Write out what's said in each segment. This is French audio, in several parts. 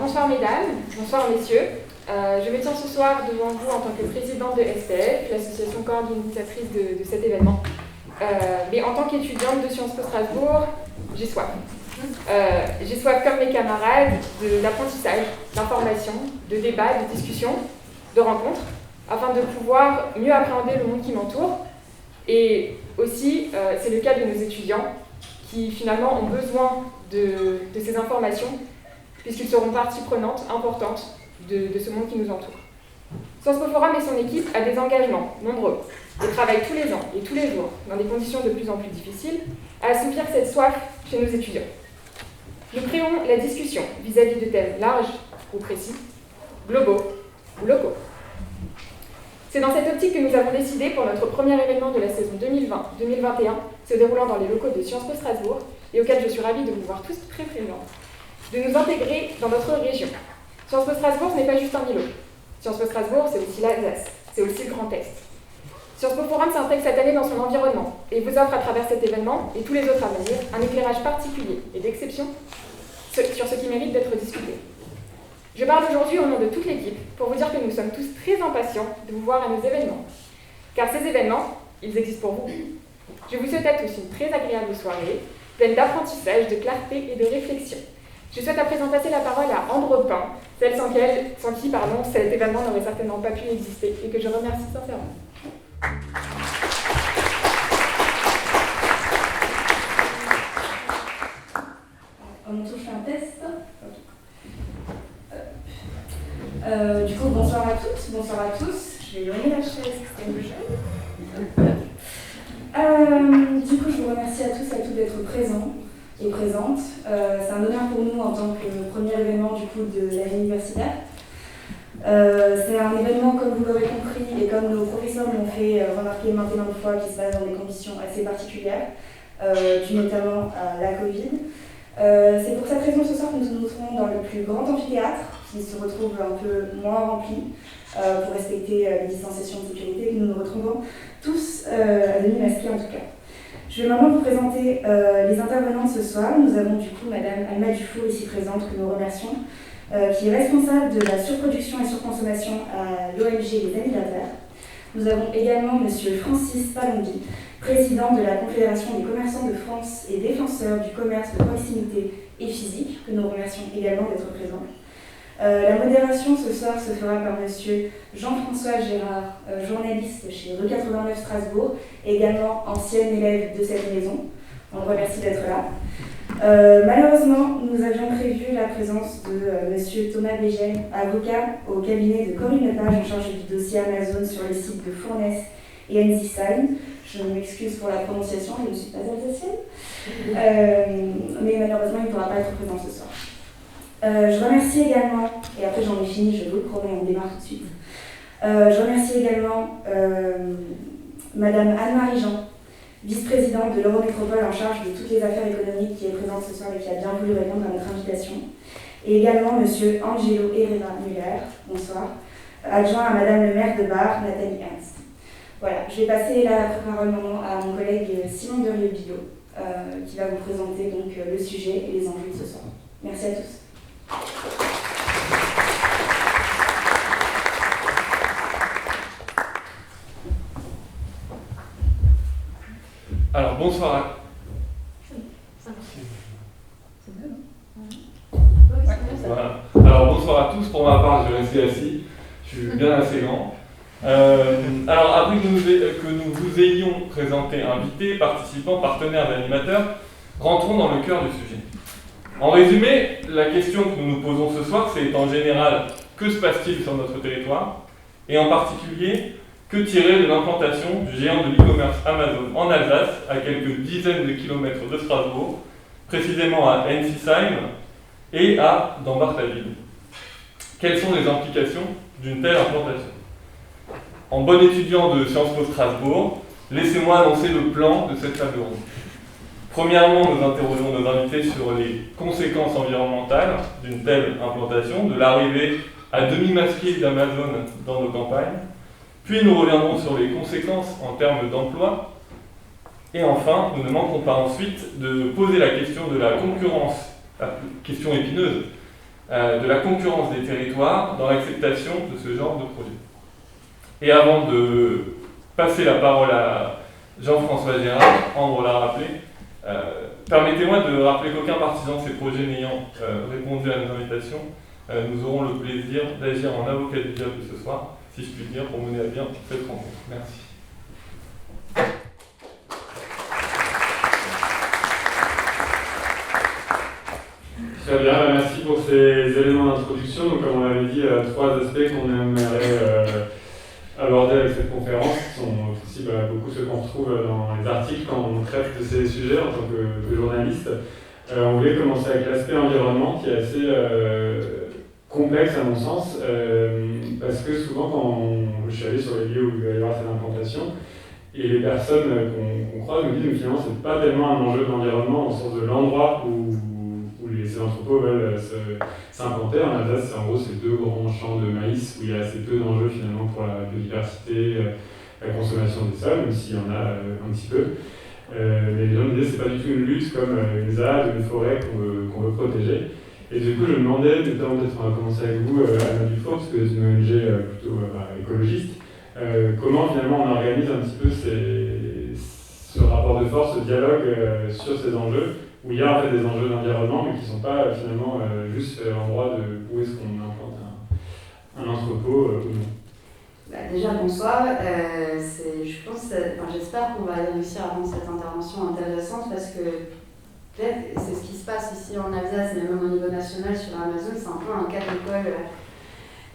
bonsoir mesdames, bonsoir messieurs. Je me tiens ce soir devant vous en tant que présidente de SPF, l'association coordinatrice de cet événement. Mais en tant qu'étudiante de Sciences Po Strasbourg, j'ai soif. J'ai soif comme mes camarades d'apprentissage, d'information, de débat, de discussion, de rencontres, afin de pouvoir mieux appréhender le monde qui m'entoure. Et aussi, c'est le cas de nos étudiants qui finalement ont besoin de ces informations puisqu'ils seront partie prenante importante de ce monde qui nous entoure. Sciences Po Forum et son équipe a des engagements nombreux et travaillent tous les ans et tous les jours, dans des conditions de plus en plus difficiles, à assouvir cette soif chez nos étudiants. Nous créons la discussion vis-à-vis de thèmes larges ou précis, globaux ou locaux. C'est dans cette optique que nous avons décidé, pour notre premier événement de la saison 2020-2021, se déroulant dans les locaux de Sciences Po Strasbourg, et auquel je suis ravie de vous voir tous très présents, de nous intégrer dans notre région. Sciences Po Strasbourg, ce n'est pas juste un îlot. Sciences Po Strasbourg, c'est aussi l'Alsace, c'est aussi le Grand Est. Sciences Po Forum s'intègre cette année dans son environnement et vous offre à travers cet événement, et tous les autres à venir, un éclairage particulier et d'exception sur ce qui mérite d'être discuté. Je parle aujourd'hui au nom de toute l'équipe pour vous dire que nous sommes tous très impatients de vous voir à nos événements. Car ces événements, ils existent pour vous. Je vous souhaite à tous une très agréable soirée, pleine d'apprentissage, de clarté et de réflexion. Je souhaite à présent passer la parole à Ambre Pin, celle sans qui cet événement n'aurait certainement pas pu exister, et que je remercie sincèrement. On touche un test. Du coup, bonsoir à toutes, bonsoir à tous. Je vais éloigner la chaise, c'était un peu jeune. Du coup, je vous remercie à tous et à toutes d'être présents et présentes. C'est un honneur pour nous en tant que premier événement du coup de l'année universitaire. C'est un événement, comme vous l'aurez compris, et comme nos professeurs m'ont fait remarquer maintes et maintes fois, qui se passe dans des conditions assez particulières, dues notamment à la Covid. C'est pour cette raison ce soir que nous nous trouvons dans le plus grand amphithéâtre, qui se retrouve un peu moins rempli, pour respecter les distanciations de sécurité, et que nous nous retrouvons tous à demi-masqués en tout cas. Je vais maintenant vous présenter les intervenants de ce soir. Nous avons du coup Madame Alma Dufour, ici présente, que nous remercions, qui est responsable de la surproduction et surconsommation à l'ONG Les Amis de la Terre. Nous avons également Monsieur Francis Palombi, président de la Confédération des commerçants de France et défenseur du commerce de proximité et physique, que nous remercions également d'être présents. La modération ce soir se fera par Monsieur Jean-François Gérard, journaliste chez Rue 89 Strasbourg, et également ancien élève de cette maison. On le remercie d'être là. Malheureusement, nous avions prévu la présence de Monsieur Thomas Bégel, avocat au cabinet de Corinne Lepage en charge du dossier Amazon sur les sites de Fournes et Enzisheim. Je m'excuse pour la prononciation, je ne suis pas alsacienne. Mais malheureusement, il ne pourra pas être présent ce soir. Je remercie également, et après j'en ai fini, je vous le promets, on démarre tout de suite. Je remercie également Madame Anne-Marie Jean, vice-présidente de l'Eurométropole en charge de toutes les affaires économiques, qui est présente ce soir et qui a bien voulu répondre à notre invitation. Et également Monsieur Angelo Herrera Muller, bonsoir, adjoint à Madame le maire de Bar, Nathalie Ernst. Voilà, je vais passer la parole maintenant à mon collègue Simon Derieux-Billot, qui va vous présenter donc le sujet et les enjeux de ce soir. Merci à tous. Alors bonsoir. Voilà. Alors bonsoir à tous. Pour ma part, je vais rester assis. Je suis bien assez grand. Alors après que nous vous ayons présenté invités, participants, partenaires, animateurs, rentrons dans le cœur du sujet. En résumé, la question que nous nous posons ce soir, c'est en général, que se passe-t-il sur notre territoire? Et en particulier, que tirer de l'implantation du géant de l'e-commerce Amazon en Alsace, à quelques dizaines de kilomètres de Strasbourg, précisément à Enzisheim et à Dambach-la-Ville? Quelles sont les implications d'une telle implantation? En bon étudiant de Sciences Po Strasbourg, laissez-moi annoncer le plan de cette table ronde. Premièrement, nous interrogeons nos invités sur les conséquences environnementales d'une telle implantation, de l'arrivée à demi-masquée d'Amazon dans nos campagnes. Puis nous reviendrons sur les conséquences en termes d'emploi. Et enfin, nous ne manquerons pas ensuite de poser la question de la concurrence, la question épineuse, de la concurrence des territoires dans l'acceptation de ce genre de projet. Et avant de passer la parole à Jean-François Gérard, Ambre l'a rappelé, permettez-moi de rappeler qu'aucun partisan de ces projets n'ayant répondu à nos invitations, nous aurons le plaisir d'agir en avocat du diable ce soir, si je puis dire, pour mener à bien cette rencontre. Merci. Très bien, merci pour ces éléments d'introduction. Donc, comme on l'avait dit, trois aspects qu'on aimerait aborder avec cette conférence, qui sont aussi beaucoup ceux qu'on retrouve dans les articles quand on traite de ces sujets en tant que journaliste. On voulait commencer avec l'aspect environnement, qui est assez complexe à mon sens, parce que souvent quand je suis allé sur les lieux où il va y avoir cette implantation, et les personnes qu'on croise nous disent que finalement c'est pas tellement un enjeu d'environnement au sens de l'endroit où ces entrepôts veulent s'implanter. En Alsace, en gros, c'est 2 grands champs de maïs où il y a assez peu d'enjeux finalement pour la biodiversité, la consommation des sols, même s'il y en a un petit peu. Mais les gens me disaient que c'est pas du tout une lutte comme une ZAD ou une forêt qu'on veut protéger. Et du coup, je me demandais, notamment peut-être on va commencer avec vous, Anna Dufour, parce que c'est une ONG plutôt écologiste, comment finalement on organise un petit peu ce rapport de force, ce dialogue sur ces enjeux, où il y a en fait des enjeux d'environnement, mais qui ne sont pas finalement juste l'endroit de où est-ce qu'on implante un entrepôt ou non. Déjà, bonsoir. J'espère qu'on va réussir à rendre cette intervention intéressante parce que peut-être c'est ce qui se passe ici en Alsace, mais même au niveau national sur Amazon, c'est un peu un cas d'école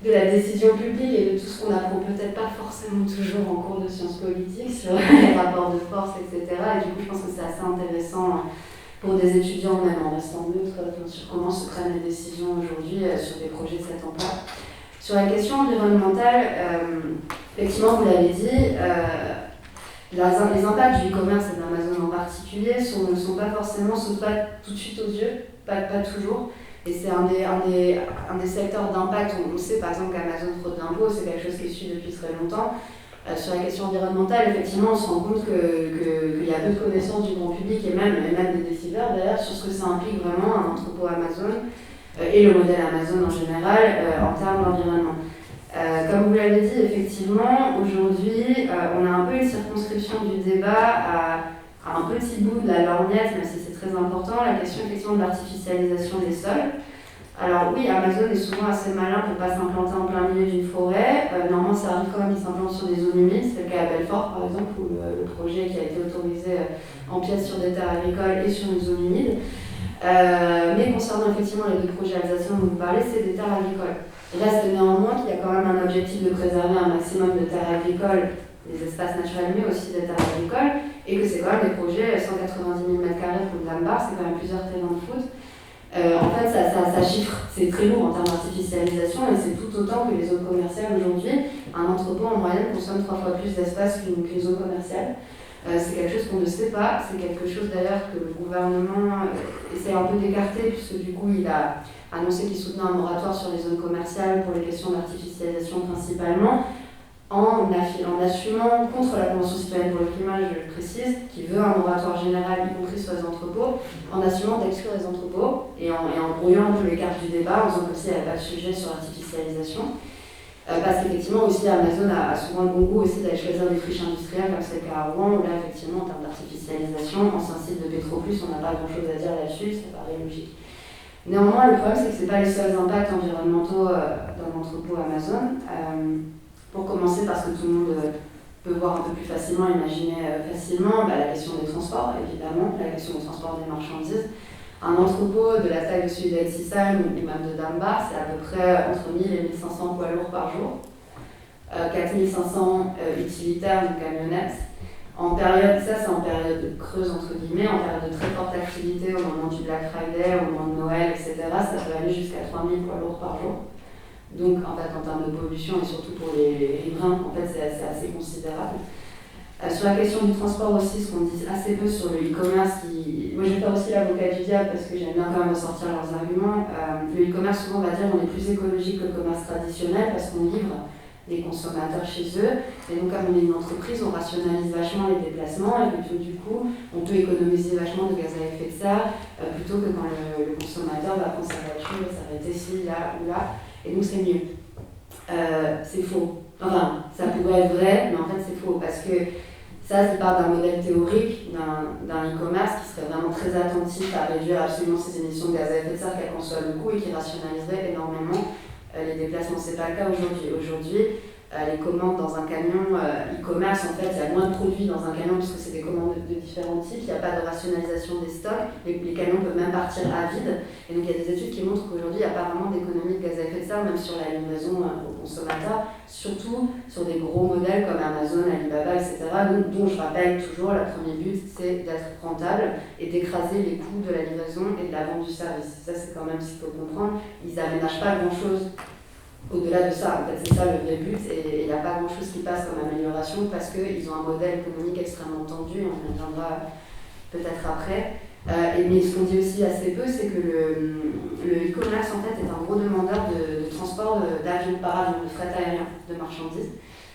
de la décision publique et de tout ce qu'on apprend peut-être pas forcément toujours en cours de sciences politiques sur les rapports de force, etc. Et du coup, je pense que c'est assez intéressant pour des étudiants, même en restant neutre, sur comment se prennent les décisions aujourd'hui sur des projets de cette ampleur. Sur la question environnementale, effectivement, vous l'avez dit, les impacts du e-commerce et d'Amazon en particulier ne sont pas forcément, sautent pas tout de suite aux yeux, pas toujours. Et c'est un des secteurs d'impact. On sait par exemple qu'Amazon fraude l'impôt, c'est quelque chose qui est su depuis très longtemps. Sur la question environnementale, effectivement, on se rend compte qu'il y a peu de connaissances du grand public et même des décideurs d'ailleurs sur ce que ça implique vraiment un entrepôt Amazon et le modèle Amazon en général en termes d'environnement. Comme vous l'avez dit, effectivement, aujourd'hui, on a un peu une circonscription du débat à un petit bout de la lorgnette, même si c'est très important, la question effectivement de l'artificialisation des sols. Alors oui, Amazon est souvent assez malin pour ne pas s'implanter en plein milieu d'une forêt. Normalement, ça arrive quand même, il s'implante sur des zones humides. C'est le cas à Belfort, par exemple, où le projet qui a été autorisé en pièces sur des terres agricoles et sur une zone humide. Mais concernant effectivement les 2 projets alsaciens dont vous parlez, c'est des terres agricoles. Il reste néanmoins qu'il y a quand même un objectif de préserver un maximum de terres agricoles, des espaces naturels, mais aussi des terres agricoles, et que c'est quand même des projets 190 000 m² pour le Dambar, c'est quand même plusieurs terrains de foot. En fait, ça chiffre, c'est très lourd en termes d'artificialisation et c'est tout autant que les zones commerciales aujourd'hui. Un entrepôt en moyenne consomme 3 fois plus d'espace qu'une zone commerciale. C'est quelque chose qu'on ne sait pas, c'est quelque chose d'ailleurs que le gouvernement essaie un peu d'écarter puisque du coup il a annoncé qu'il soutenait un moratoire sur les zones commerciales pour les questions d'artificialisation principalement. En assumant contre la Convention citoyenne pour le climat, je le précise, qui veut un moratoire général, y compris sur les entrepôts, en assumant d'exclure les entrepôts et en brouillant un peu les cartes du débat, en disant que s'il n'y avait pas de sujet sur l'artificialisation. Parce qu'effectivement aussi Amazon a souvent le bon goût aussi d'aller choisir des friches industrielles, comme c'est le cas à Rouen, où là effectivement en termes d'artificialisation, ancien site de Petroplus, on n'a pas grand chose à dire là-dessus, ça paraît logique. Néanmoins, le problème c'est que ce n'est pas les seuls impacts environnementaux dans l'entrepôt Amazon. Pour commencer, parce que tout le monde peut voir un peu plus facilement, imaginer facilement, la question des transports, évidemment, la question du transport des marchandises. Un entrepôt de la taille de celui d'Exisheim ou même de Dambar, c'est à peu près entre 1000 et 1500 poids lourds par jour, 4500 utilitaires, donc camionnettes. Ça c'est en période creuse entre guillemets, en période de très forte activité au moment du Black Friday, au moment de Noël, etc. Ça peut aller jusqu'à 3000 poids lourds par jour. Donc, en fait, en termes de pollution et surtout pour les riverains, en fait, c'est assez considérable. Sur la question du transport aussi, ce qu'on dit assez peu sur le e-commerce, moi je vais faire aussi l'avocat du diable parce que j'aime bien quand même ressortir leurs arguments. Le e-commerce, souvent, on va dire on est plus écologique que le commerce traditionnel parce qu'on livre les consommateurs chez eux. Et donc, comme on est une entreprise, on rationalise vachement les déplacements et puis, du coup, on peut économiser vachement de gaz à effet de serre plutôt que quand le consommateur va prendre sa voiture et s'arrêter ici, là ou là. Et donc, c'est mieux. C'est faux. Enfin, ça pourrait être vrai, mais en fait, c'est faux parce que ça, c'est part d'un modèle théorique d'un e-commerce qui serait vraiment très attentif à réduire absolument ses émissions de gaz à effet de serre, quel qu'en soit le coût, et qui rationaliserait énormément les déplacements. C'est pas le cas aujourd'hui. Aujourd'hui, les commandes dans un camion e-commerce, en fait, il y a moins de produits dans un camion puisque c'est des commandes de différents types, il n'y a pas de rationalisation des stocks, les camions peuvent même partir à vide. Et donc il y a des études qui montrent qu'aujourd'hui, il n'y a pas vraiment d'économie de gaz à effet de serre, même sur la livraison aux consommateurs, surtout sur des gros modèles comme Amazon, Alibaba, etc. dont je rappelle toujours, le premier but, c'est d'être rentable et d'écraser les coûts de la livraison et de la vente du service. Ça, c'est quand même ce qu'il faut comprendre. Ils n'aménagent pas grand-chose au-delà de ça. En fait, c'est ça le vrai but, et il n'y a pas grand-chose qui passe comme amélioration parce qu'ils ont un modèle économique extrêmement tendu, on y reviendra peut-être après. Mais ce qu'on dit aussi assez peu, c'est que le e-commerce en fait est un gros demandeur de transport d'avions par avion, de fret aérien, de marchandises.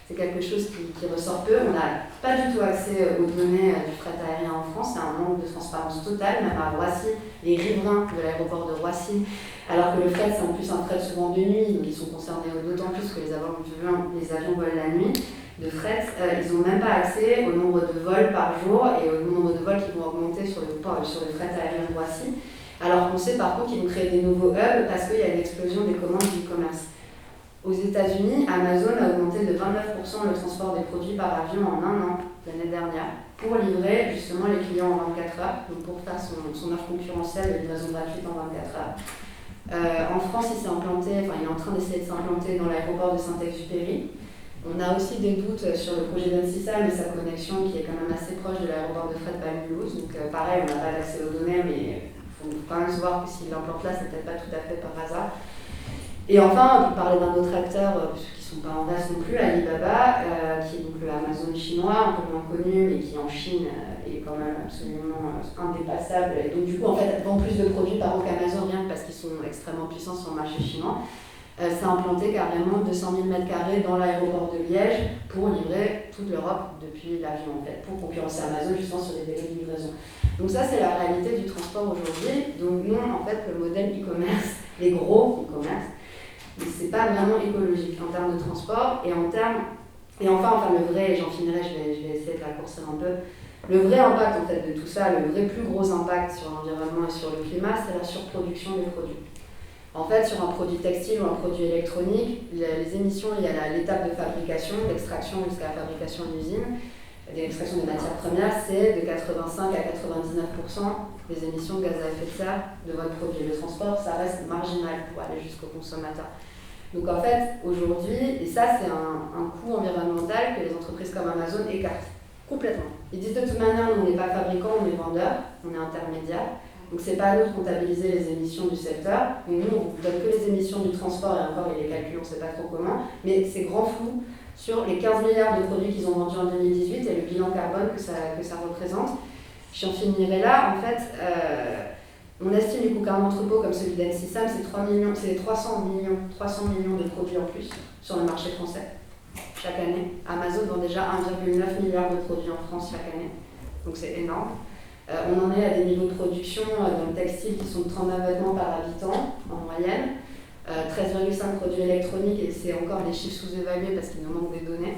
C'est quelque chose qui ressort peu. On n'a pas du tout accès aux données du fret aérien en France. C'est un manque de transparence totale. Même à Roissy, les riverains de l'aéroport de Roissy, alors que le fret, c'est en plus un fret souvent de nuit, donc ils sont concernés d'autant plus que les avions volent la nuit, de fret, ils n'ont même pas accès au nombre de vols par jour et au nombre de vols qui vont augmenter sur le fret aérien de Roissy. Alors qu'on sait par contre qu'ils vont créer des nouveaux hubs parce qu'il y a une explosion des commandes du e-commerce. Aux États-Unis, Amazon a augmenté de 29% le transport des produits par avion en un an, l'année dernière, pour livrer justement les clients en 24 heures, donc pour faire son offre concurrentielle de livraison gratuite en 24 heures. En France, il est en train d'essayer de s'implanter dans l'aéroport de Saint-Exupéry. On a aussi des doutes sur le projet d'Ansysal et sa connexion qui est quand même assez proche de l'aéroport de Fret Mulhouse. Donc pareil, on n'a pas d'accès aux données, mais il faut quand même se voir que s'il l'implante là, c'est peut-être pas tout à fait par hasard. Et enfin, on peut parler d'un autre acteur, qui ne sont pas en vase non plus, Alibaba, qui est donc le Amazon chinois, un peu moins connu, mais qui en Chine est quand même absolument indépassable. Et donc du coup, en fait, vend plus de produits par an qu'Amazon, rien que parce qu'ils sont extrêmement puissants sur le marché chinois. Ça a implanté carrément 200 000 m² dans l'aéroport de Liège pour livrer toute l'Europe depuis l'avion, en fait, pour concurrencer Amazon justement sur les délais de livraison. Donc ça, c'est la réalité du transport aujourd'hui. Donc nous, en fait, le modèle e-commerce, les gros e-commerce, c'est pas vraiment écologique en termes de transport et enfin le vrai, et j'en finirai, je vais essayer de raccourcir un peu, le vrai impact en fait de tout ça, le vrai plus gros impact sur l'environnement et sur le climat, c'est la surproduction des produits. En fait, sur un produit textile ou un produit électronique, les émissions liées à l'étape de fabrication, d'extraction jusqu'à la fabrication en usine, l'extraction des matières premières, c'est de 85 à 99% des émissions de gaz à effet de serre de votre produit. Le transport, ça reste marginal pour aller jusqu'au consommateur. Donc en fait, aujourd'hui, et ça c'est un coût environnemental que les entreprises comme Amazon écartent complètement. Ils disent de toute manière, nous on n'est pas fabricant, on est vendeur, on est intermédiaire. Donc c'est pas à nous de comptabiliser les émissions du secteur. Donc nous, on ne donne que les émissions du transport et encore il les calcule, on ne sait pas trop comment. Mais c'est grand flou sur les 15 milliards de produits qu'ils ont vendus en 2018 et le bilan carbone que ça représente. J'en finirai là. En fait, on estime les coûts carbone d'entrepôt comme celui d'Ansysal, c'est 300 millions de produits en plus sur le marché français chaque année. Amazon vend déjà 1,9 milliard de produits en France chaque année, donc c'est énorme. On en est à des niveaux de production dans le textile qui sont de 39 vêtements par habitant en moyenne, 13,5 produits électroniques, et c'est encore des chiffres sous-évalués parce qu'il nous manque des données.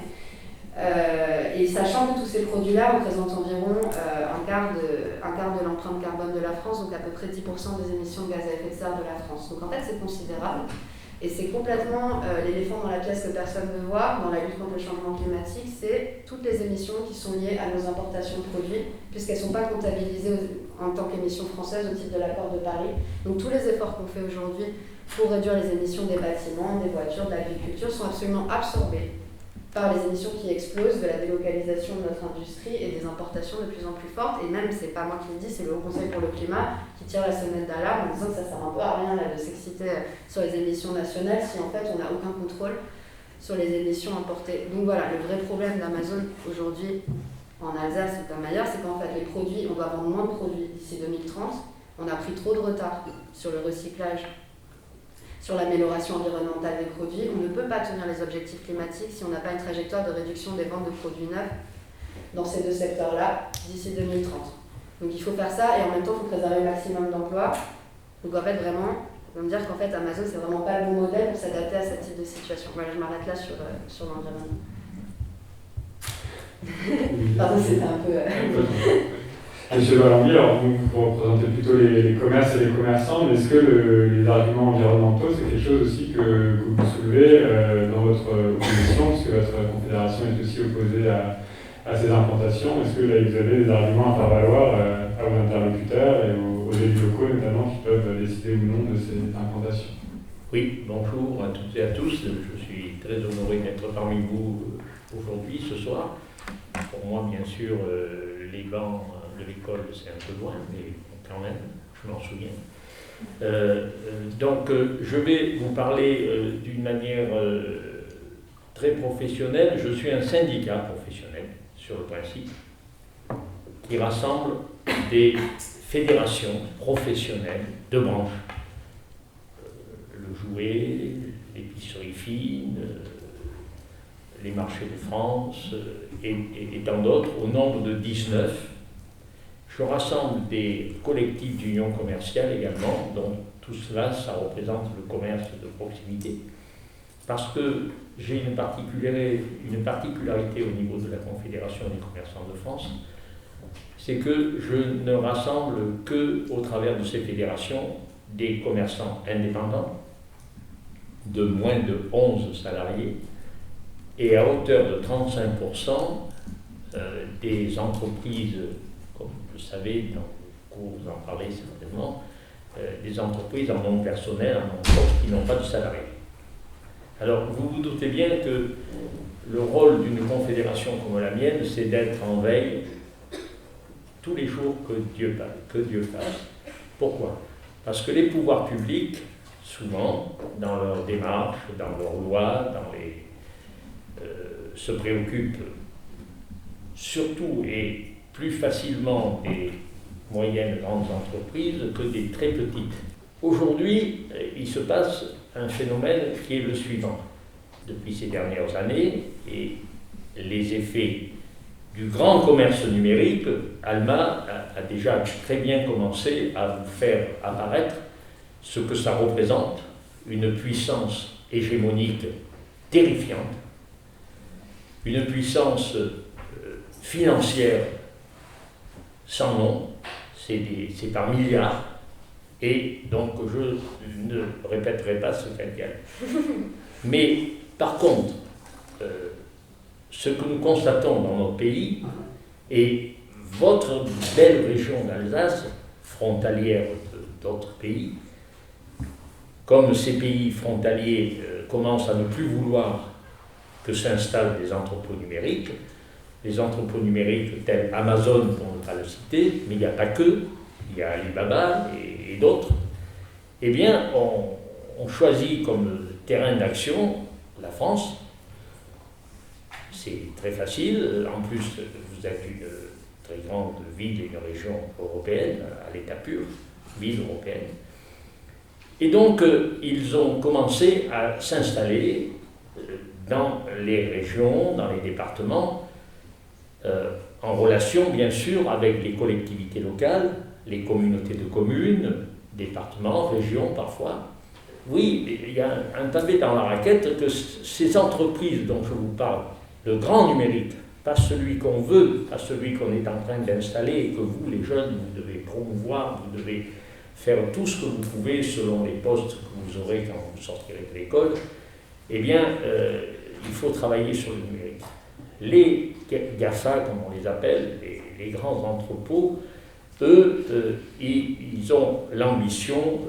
Et sachant que tous ces produits-là représentent environ un quart de l'empreinte carbone de la France, donc à peu près 10% des émissions de gaz à effet de serre de la France. Donc en fait, c'est considérable. Et c'est complètement l'éléphant dans la pièce que personne ne voit dans la lutte contre le changement climatique, c'est toutes les émissions qui sont liées à nos importations de produits, puisqu'elles ne sont pas comptabilisées en tant qu'émissions françaises au titre de l'accord de Paris. Donc tous les efforts qu'on fait aujourd'hui pour réduire les émissions des bâtiments, des voitures, de l'agriculture sont absolument absorbés par les émissions qui explosent de la délocalisation de notre industrie et des importations de plus en plus fortes. Et même, c'est pas moi qui le dis, c'est le Haut Conseil pour le climat qui tire la sonnette d'alarme en disant que ça sert un peu à rien là, de s'exciter sur les émissions nationales si en fait on n'a aucun contrôle sur les émissions importées. Donc voilà, le vrai problème d'Amazon aujourd'hui en Alsace comme ailleurs, c'est qu'en fait les produits, on doit vendre moins de produits d'ici 2030. On a pris trop de retard sur le recyclage sur l'amélioration environnementale des produits. On ne peut pas tenir les objectifs climatiques si on n'a pas une trajectoire de réduction des ventes de produits neufs dans ces deux secteurs-là d'ici 2030. Donc il faut faire ça et en même temps il faut préserver le maximum d'emplois. Donc en fait vraiment, on va me dire qu'en fait Amazon c'est vraiment pas le bon modèle pour s'adapter à ce type de situation. Voilà, je m'arrête là sur l'environnement. Pardon, c'était un peu... Monsieur Valandier, alors vous représentez plutôt les commerces et les commerçants, mais est-ce que les arguments environnementaux, c'est quelque chose aussi que vous soulevez dans votre opposition, puisque votre confédération est aussi opposée à ces implantations? Est-ce que là, vous avez des arguments à faire valoir à vos interlocuteurs et aux élus locaux notamment qui peuvent décider ou non de ces implantations? Oui, bonjour à toutes et à tous. Je suis très honoré d'être parmi vous aujourd'hui, ce soir. Pour moi, bien sûr, les bancs de l'école, c'est un peu loin, mais quand même, je m'en souviens. Donc, je vais vous parler d'une manière très professionnelle. Je suis un syndicat professionnel, sur le principe, qui rassemble des fédérations professionnelles de branches. Le jouet, l'épicerie fine, les marchés de France et tant d'autres, au nombre de 19. Je rassemble des collectifs d'union commerciale également, donc tout cela, ça représente le commerce de proximité. Parce que j'ai une particularité au niveau de la Confédération des commerçants de France, c'est que je ne rassemble qu'au travers de ces fédérations des commerçants indépendants de moins de 11 salariés et à hauteur de 35% des entreprises, comme vous le savez, dans le cours vous en parlez certainement, des entreprises en nom personnel, en nom propre, qui n'ont pas de salariés. Alors vous vous doutez bien que le rôle d'une confédération comme la mienne, c'est d'être en veille tous les jours que Dieu fasse. Pourquoi? Parce que les pouvoirs publics, souvent, dans leurs démarches, dans leurs lois, se préoccupent surtout et plus facilement des moyennes grandes entreprises que des très petites. Aujourd'hui, il se passe un phénomène qui est le suivant. Depuis ces dernières années, et les effets du grand commerce numérique, Alma a déjà très bien commencé à vous faire apparaître ce que ça représente, une puissance hégémonique terrifiante, une puissance financière sans nom, c'est par milliards, et donc je ne répéterai pas ce qu'elle gagne. Mais par contre, ce que nous constatons dans notre pays, et votre belle région d'Alsace, frontalière d'autres pays, comme ces pays frontaliers commencent à ne plus vouloir que s'installent des entrepôts numériques, les entrepôts numériques tels Amazon, pour ne pas le citer, mais il n'y a pas que, il y a Alibaba et d'autres, eh bien, on choisit comme terrain d'action la France. C'est très facile, en plus vous êtes une très grande ville et une région européenne, à l'état pur, ville européenne. Et donc, ils ont commencé à s'installer dans les régions, dans les départements, en relation bien sûr avec les collectivités locales, les communautés de communes, départements, régions parfois. Oui, il y a un pavé dans la raquette que ces entreprises dont je vous parle, le grand numérique, pas celui qu'on veut, pas celui qu'on est en train d'installer et que vous, les jeunes, vous devez promouvoir, vous devez faire tout ce que vous pouvez selon les postes que vous aurez quand vous sortirez de l'école, eh bien, il faut travailler sur le numérique. Les GAFA, comme on les appelle, les grands entrepôts, eux, ils ont l'ambition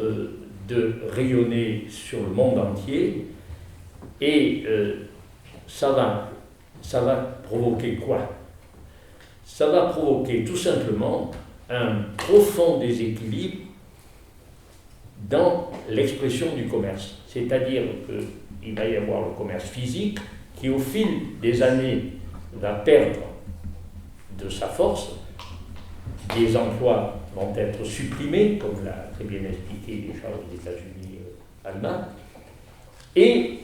de rayonner sur le monde entier, et ça va provoquer quoi? Ça va provoquer tout simplement un profond déséquilibre dans l'expression du commerce. C'est-à-dire qu'il va y avoir le commerce physique qui, au fil des années, va perdre de sa force. Des emplois vont être supprimés, comme l'a très bien expliqué déjà aux États-Unis allemands, et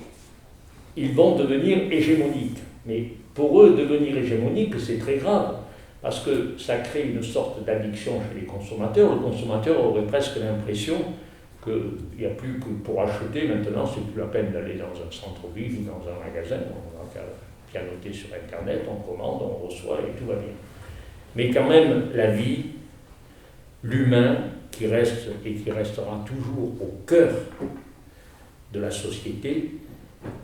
ils vont devenir hégémoniques. Mais pour eux, devenir hégémoniques, c'est très grave, parce que ça crée une sorte d'addiction chez les consommateurs. Le consommateur aurait presque l'impression qu'il n'y a plus que pour acheter, maintenant, c'est plus la peine d'aller dans un centre-ville ou dans un magasin, on va pianoter sur Internet, on commande, on reçoit et tout va bien. Mais quand même, la vie, l'humain qui reste et qui restera toujours au cœur de la société,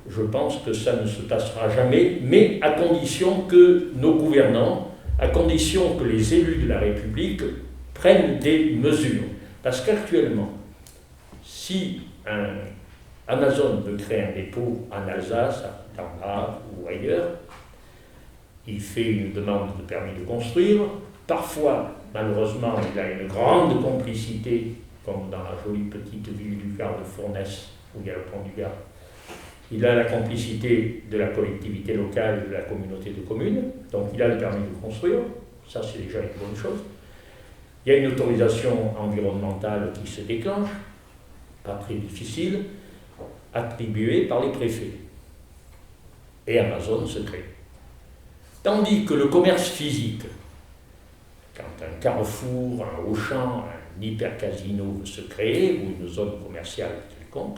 je pense que ça ne se passera jamais, mais à condition que nos gouvernants, à condition que les élus de la République prennent des mesures. Parce qu'actuellement, si Amazon veut créer un dépôt en Alsace, à Tarbes ou ailleurs, il fait une demande de permis de construire. Parfois, malheureusement, il a une grande complicité, comme dans la jolie petite ville du Gard de Fournes, où il y a le pont du Gard. Il a la complicité de la collectivité locale et de la communauté de communes, donc il a le permis de construire, ça c'est déjà une bonne chose. Il y a une autorisation environnementale qui se déclenche, pas très difficile, attribuée par les préfets. Et Amazon se crée. Tandis que le commerce physique, quand un Carrefour, un Auchan, un hyper-casino veut se créer, ou une zone commerciale quelconque,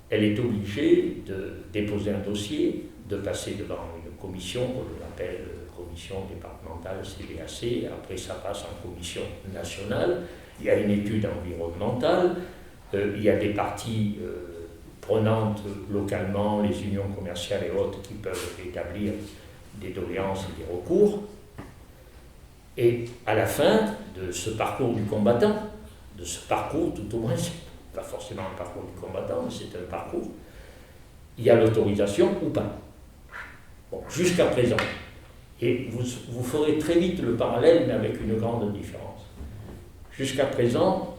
elle est obligée de déposer un dossier, de passer devant une commission, on l'appelle commission départementale CDAC, après ça passe en commission nationale, il y a une étude environnementale, il y a des parties prenantes localement, les unions commerciales et autres qui peuvent établir des doléances et des recours. Et à la fin de ce parcours du combattant, de ce parcours tout au moins, c'est pas forcément un parcours du combattant, mais c'est un parcours, il y a l'autorisation ou pas. Bon, jusqu'à présent. Et vous ferez très vite le parallèle, mais avec une grande différence. Jusqu'à présent,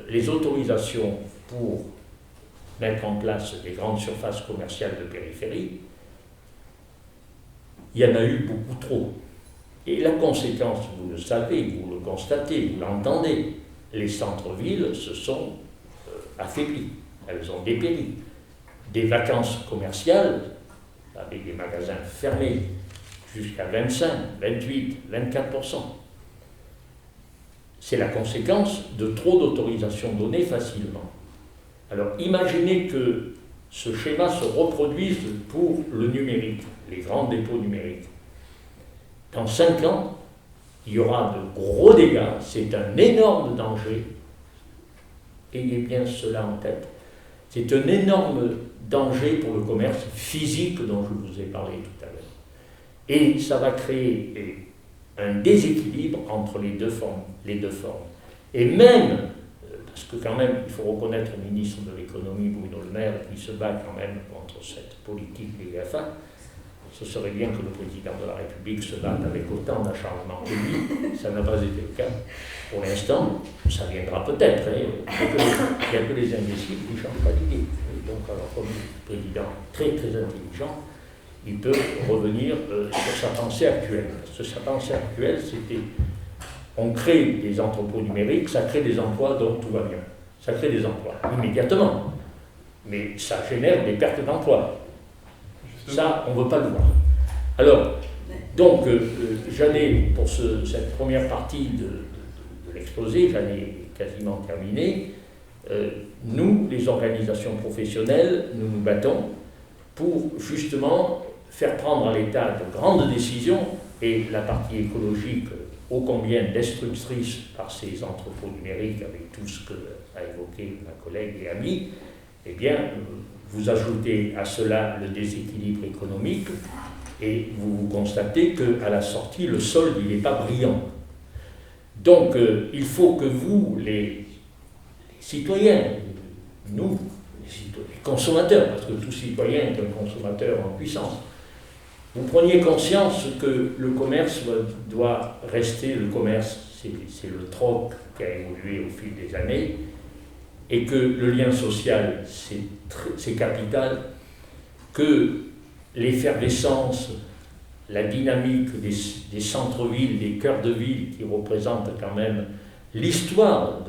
les autorisations pour mettre en place des grandes surfaces commerciales de périphérie, il y en a eu beaucoup trop. Et la conséquence, vous le savez, vous le constatez, vous l'entendez, les centres-villes se sont affaiblies, elles ont dépéri. Des vacances commerciales, avec des magasins fermés, jusqu'à 25, 28, 24%. C'est la conséquence de trop d'autorisations données facilement. Alors imaginez que ce schéma se reproduise pour le numérique, les grands dépôts numériques. Dans 5 ans, il y aura de gros dégâts, c'est un énorme danger. Ayez bien cela en tête. C'est un énorme danger pour le commerce physique dont je vous ai parlé tout à l'heure. Et ça va créer un déséquilibre entre les deux formes. Et même, parce que quand même, il faut reconnaître le ministre de l'économie, Bruno Le Maire, qui se bat quand même contre cette politique des GAFA. Ce serait bien que le président de la République se batte avec autant d'acharnement que lui. Ça n'a pas été le cas pour l'instant. Ça viendra peut-être. Il n'y a que les imbéciles qui ne changent pas d'idée. Donc, alors, comme le président très très intelligent, il peut revenir sur sa pensée actuelle. Parce que sa pensée actuelle, c'était on crée des entrepôts numériques, ça crée des emplois, donc tout va bien. Ça crée des emplois immédiatement. Mais ça génère des pertes d'emplois. Ça, on ne veut pas le voir. Alors, donc, j'en ai, pour cette première partie de l'exposé, j'en ai quasiment terminé. Nous, les organisations professionnelles, nous nous battons pour justement faire prendre à l'État de grandes décisions, et la partie écologique, ô combien destructrice par ces entrepôts numériques, avec tout ce qu'a évoqué ma collègue et amie, eh bien, vous ajoutez à cela le déséquilibre économique et vous constatez qu'à la sortie, le solde, il n'est pas brillant. Donc, il faut que vous, les citoyens, nous, les consommateurs, parce que tout citoyen est un consommateur en puissance, vous preniez conscience que le commerce doit rester le commerce, c'est le troc qui a évolué au fil des années, et que le lien social, c'est capital, que l'effervescence, la dynamique des centres-villes, des cœurs de ville qui représentent quand même l'histoire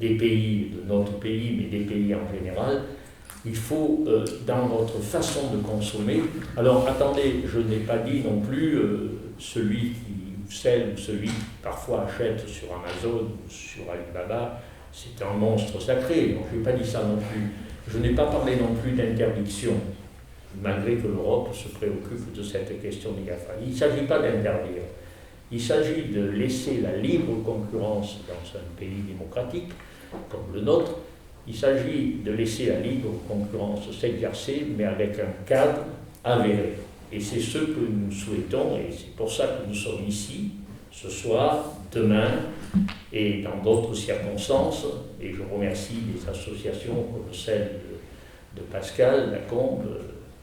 des pays, de notre pays, mais des pays en général, Il faut, dans votre façon de consommer, alors attendez, je n'ai pas dit non plus celui qui, celle ou celui qui parfois achète sur Amazon ou sur Alibaba, c'est un monstre sacré, donc je n'ai pas dit ça non plus. Je n'ai pas parlé non plus d'interdiction, malgré que l'Europe se préoccupe de cette question des GAFA. Il ne s'agit pas d'interdire, il s'agit de laisser la libre concurrence dans un pays démocratique comme le nôtre. Il s'agit de laisser la libre concurrence s'exercer, mais avec un cadre avéré. Et c'est ce que nous souhaitons, et c'est pour ça que nous sommes ici, ce soir, demain, et dans d'autres circonstances. Et je remercie des associations comme celle de Pascal Lacombe,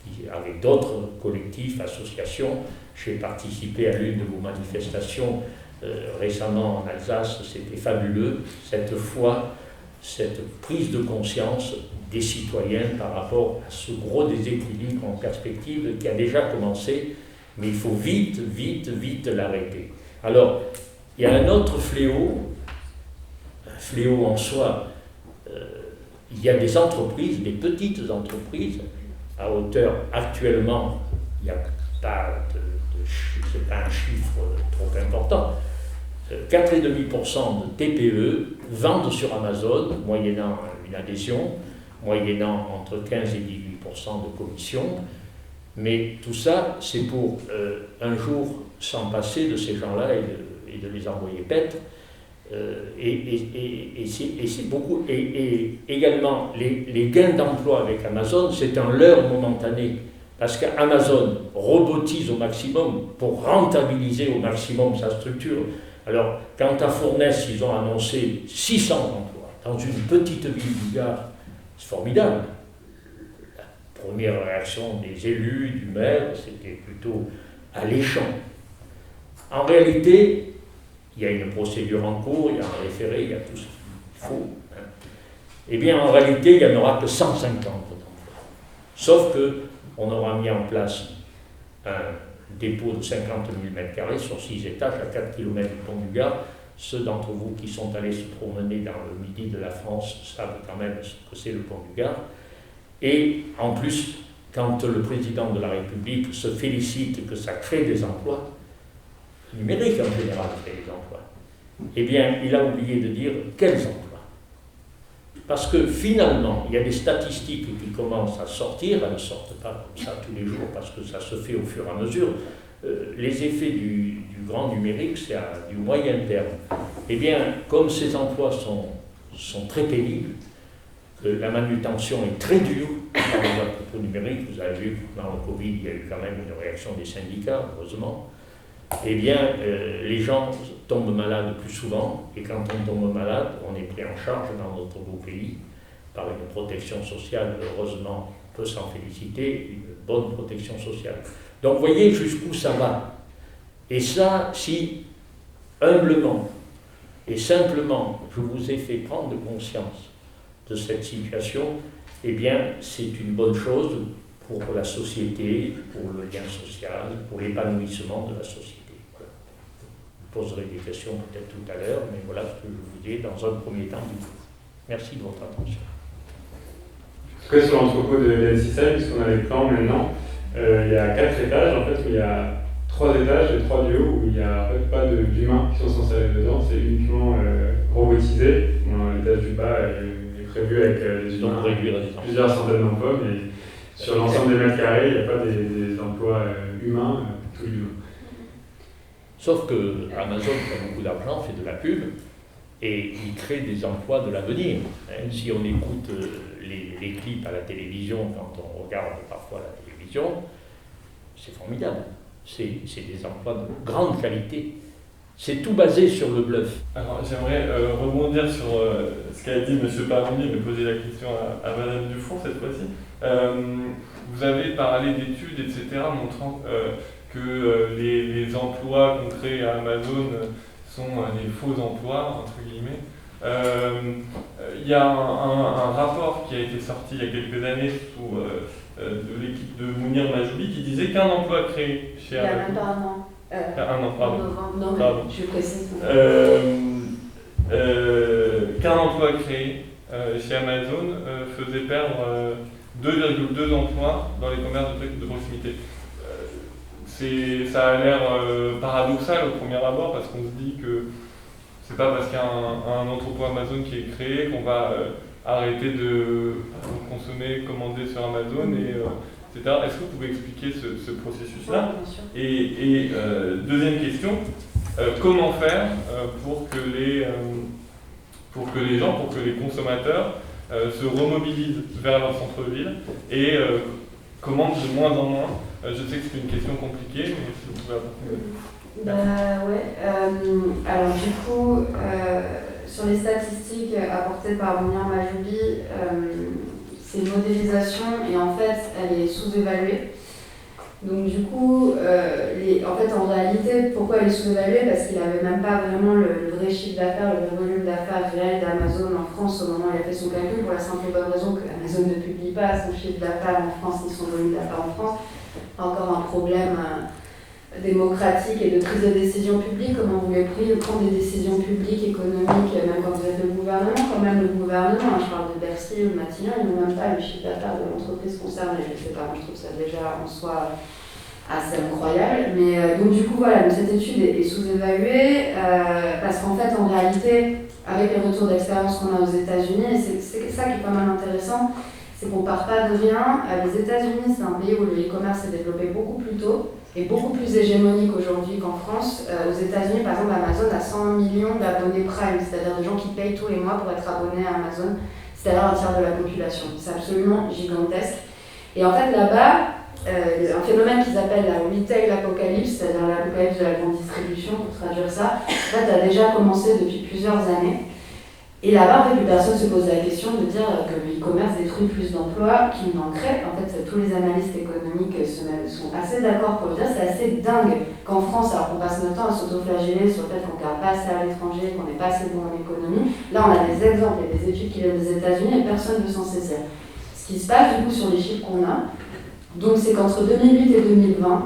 qui, avec d'autres collectifs, associations. J'ai participé à l'une de vos manifestations récemment en Alsace, c'était fabuleux. Cette fois, cette prise de conscience des citoyens par rapport à ce gros déséquilibre en perspective qui a déjà commencé, mais il faut vite, vite, vite l'arrêter. Alors, il y a un autre fléau, un fléau en soi. Il y a des entreprises, des petites entreprises, à hauteur actuellement, il n'y a pas c'est pas un chiffre trop important. 4,5% de TPE vendent sur Amazon, moyennant une adhésion, moyennant entre 15 et 18% de commission. Mais tout ça, c'est pour un jour s'en passer de ces gens-là et de les envoyer paître. Et c'est beaucoup. Et également, les gains d'emploi avec Amazon, c'est un leurre momentané. Parce qu'Amazon robotise au maximum pour rentabiliser au maximum sa structure. Alors, quand à Fournaise, ils ont annoncé 600 emplois dans une petite ville du Gard, c'est formidable. La première réaction des élus, du maire, c'était plutôt alléchant. En réalité, il y a une procédure en cours, il y a un référé, il y a tout ce qu'il faut. Eh bien, en réalité, il n'y en aura que 150 d'emplois. Sauf qu'on aura mis en place un dépôt de 50 000 m² sur 6 étages à 4 km du pont du Gard. Ceux d'entre vous qui sont allés se promener dans le midi de la France savent quand même ce que c'est le pont du Gard. Et en plus, quand le président de la République se félicite que ça crée des emplois, numériques en général crée des emplois, eh bien, il a oublié de dire quels emplois. Parce que finalement, il y a des statistiques qui commencent à sortir, elles ne sortent pas comme ça tous les jours parce que ça se fait au fur et à mesure. Les effets du grand numérique, c'est à du moyen terme. Eh bien, comme ces emplois sont très pénibles, que la manutention est très dure dans les entrepôts numériques, vous avez vu que dans le Covid, il y a eu quand même une réaction des syndicats, heureusement, eh bien, les gens tombent malades plus souvent, et quand on tombe malade, on est pris en charge dans notre beau pays par une protection sociale, heureusement, on peut s'en féliciter, une bonne protection sociale. Donc, vous voyez jusqu'où ça va. Et ça, si humblement et simplement je vous ai fait prendre conscience de cette situation, eh bien, c'est une bonne chose pour la société, pour le lien social, pour l'épanouissement de la société. Voilà. Vous poserez des questions peut-être tout à l'heure, mais voilà ce que je vous dis dans un premier temps du coup. Merci de votre attention. En tout cas, sur l'entrepôt de l'N6M, puisqu'on a les plans maintenant, il y a 4 étages, en fait, où il y a 3 étages et 3 du haut, où il n'y a en fait, pas d'humains qui sont censés aller dedans, c'est uniquement robotisé. Bon, l'étage du bas est prévu avec des humains, plusieurs centaines d'emplois, mais sur l'ensemble des mètres carrés, il n'y a pas des emplois humains, tout l'humain. Sauf que Amazon, qui a beaucoup d'argent, fait de la pub, et il crée des emplois de l'avenir. Si on écoute les clips à la télévision, quand on regarde parfois la télévision, c'est formidable. C'est des emplois de grande qualité. C'est tout basé sur le bluff. Alors j'aimerais rebondir sur ce qu'a dit M. Paroni, mais poser la question à Mme Dufour cette fois-ci. Vous avez parlé d'études, etc., montrant que les emplois qu'on crée à Amazon sont des faux emplois, entre guillemets. Il y a un rapport qui a été sorti il y a quelques années sous, de l'équipe de Mounir Majoubi qui disait qu'un emploi créé chez Amazon. Il y a même pas un an. Un an, pardon. Non, pardon. je précise. Qu'un emploi créé chez Amazon faisait perdre 2,2 emplois dans les commerces de proximité. Ça a l'air paradoxal au premier abord parce qu'on se dit que c'est pas parce qu'il y a un entrepôt Amazon qui est créé qu'on va arrêter de consommer, commander sur Amazon, etc. Est-ce que vous pouvez expliquer ce processus-là? Et deuxième question, comment faire pour que les gens, pour que les consommateurs se remobilisent vers leur centre-ville et commandent de moins en moins? Je sais que c'est une question compliquée, mais si vous pouvez apporter. Alors du coup, sur les statistiques apportées par Mounir Majoubi, c'est une modélisation et en fait elle est sous-évaluée. Donc du coup, en réalité, pourquoi elle est sous-évaluée? Parce qu'il n'avait même pas vraiment le vrai chiffre d'affaires, le vrai volume d'affaires réel d'Amazon en France au moment où il a fait son calcul, pour la simple et bonne raison que Amazon ne publie pas son chiffre d'affaires en France ni son volume d'affaires en France. Encore un problème démocratique et de prise de décision publique. Comment vous voulez prendre des décisions publiques, économiques, même quand vous êtes le gouvernement? Quand même le gouvernement, je parle de Bercy ou de Matignon, ils n'ont même pas le chiffre d'affaires de l'entreprise concernée. Je ne sais pas, moi je trouve ça déjà en soi assez incroyable. Mais donc du coup voilà, cette étude est sous-évaluée parce qu'en fait en réalité, avec les retours d'expérience qu'on a aux États-Unis, et c'est ça qui est pas mal intéressant, c'est qu'on part pas de rien. Les États-Unis, c'est un pays où le e-commerce s'est développé beaucoup plus tôt et beaucoup plus hégémonique aujourd'hui qu'en France. Aux États-Unis, par exemple, Amazon a 100 millions d'abonnés Prime, c'est-à-dire des gens qui payent tous les mois pour être abonnés à Amazon, c'est-à-dire un tiers de la population. C'est absolument gigantesque. Et en fait, là-bas, un phénomène qu'ils appellent la retail apocalypse, c'est-à-dire l'apocalypse de la grande distribution, pour traduire ça, en fait, a déjà commencé depuis plusieurs années. Et là-bas, en fait, plus personne se pose la question de dire que le e-commerce détruit plus d'emplois qu'il n'en crée. En fait, tous les analystes économiques sont assez d'accord pour le dire. C'est assez dingue qu'en France, alors qu'on passe notre temps à s'autoflageller sur le fait qu'on ne regarde pas assez à l'étranger, qu'on n'est pas assez bon en économie, là, on a des exemples et des études qui viennent des États-Unis et personne ne veut s'en saisir. Ce qui se passe, du coup, sur les chiffres qu'on a, donc, c'est qu'entre 2008 et 2020,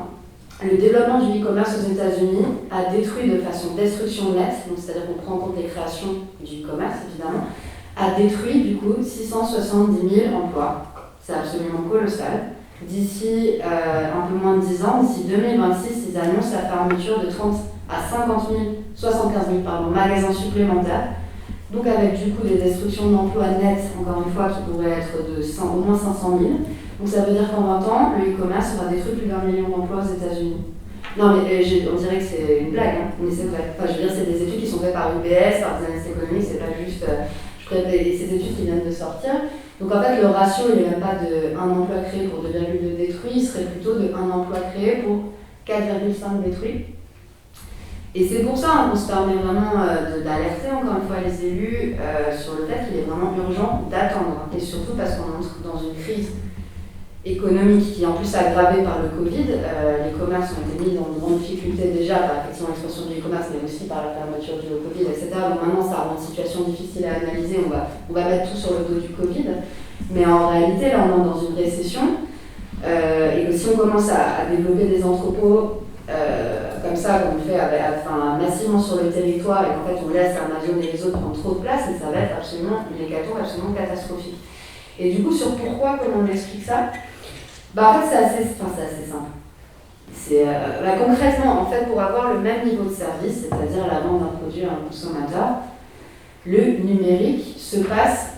le développement du e-commerce aux États-Unis a détruit de façon destruction nette, donc c'est-à-dire qu'on prend en compte les créations du e-commerce évidemment, a détruit du coup 670 000 emplois. C'est absolument colossal. D'ici un peu moins de 10 ans, d'ici 2026, ils annoncent la fermeture de 30 à 75 000 magasins supplémentaires. Donc avec du coup des destructions d'emplois nets, encore une fois, qui pourraient être de au moins 500 000. Donc ça veut dire qu'en 20 ans, le e-commerce aura détruit plus d'1 million d'emplois aux États-Unis. Non mais on dirait que c'est une blague, hein. Mais c'est vrai. Enfin, je veux dire, c'est des études qui sont faites par UBS, par des analystes économiques, c'est pas juste... ces études qui viennent de sortir. Donc en fait, le ratio, il n'est même pas de 1 emploi créé pour 2,2 détruits, il serait plutôt de 1 emploi créé pour 4,5 détruits. Et c'est pour ça qu'on se permet vraiment d'alerter encore une fois les élus sur le fait qu'il est vraiment urgent d'attendre. Et surtout parce qu'on entre dans une crise économique qui est en plus aggravée par le Covid. Les commerces ont été mis dans de grandes difficultés déjà par effectivement l'expansion du e-commerce, mais aussi par la fermeture du Covid, etc. Donc maintenant, ça rend une situation difficile à analyser. On va mettre tout sur le dos du Covid. Mais en réalité, là, on est dans une récession. Et que si on commence à développer des entrepôts comme ça, comme on le fait massivement sur le territoire, et qu'en fait on laisse Amazon et les autres prendre trop de place, et ça va être absolument une hécatombe absolument catastrophique. Et du coup, sur pourquoi, comment on explique ça? En fait, c'est assez simple. Concrètement, en fait, pour avoir le même niveau de service, c'est-à-dire la vente d'un produit à un consommateur, le numérique se passe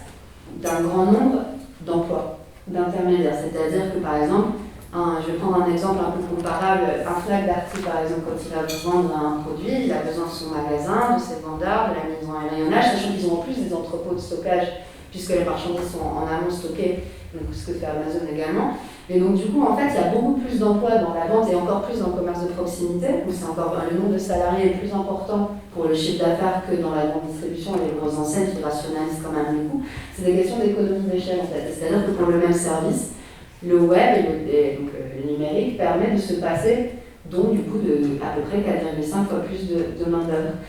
d'un grand nombre d'emplois, d'intermédiaires. C'est-à-dire que, par exemple, je vais prendre un exemple un peu comparable. Un Fnac Darty, par exemple, quand il va vous vendre un produit, il a besoin de son magasin, de ses vendeurs, de la mise en rayonnage, sachant qu'ils ont en plus des entrepôts de stockage, puisque les marchandises sont en amont stockées, donc ce que fait Amazon également. Et donc du coup, en fait, il y a beaucoup plus d'emplois dans la vente et encore plus dans le commerce de proximité, où c'est encore le nombre de salariés est plus important pour le chiffre d'affaires que dans la grande distribution et les grosses enseignes qui rationalisent quand même les coûts. C'est des questions d'économie d'échelle en fait. C'est-à-dire que pour le même service, le web et donc, le numérique permet de se passer donc du coup de à peu près 4,5 fois plus de main-d'œuvre.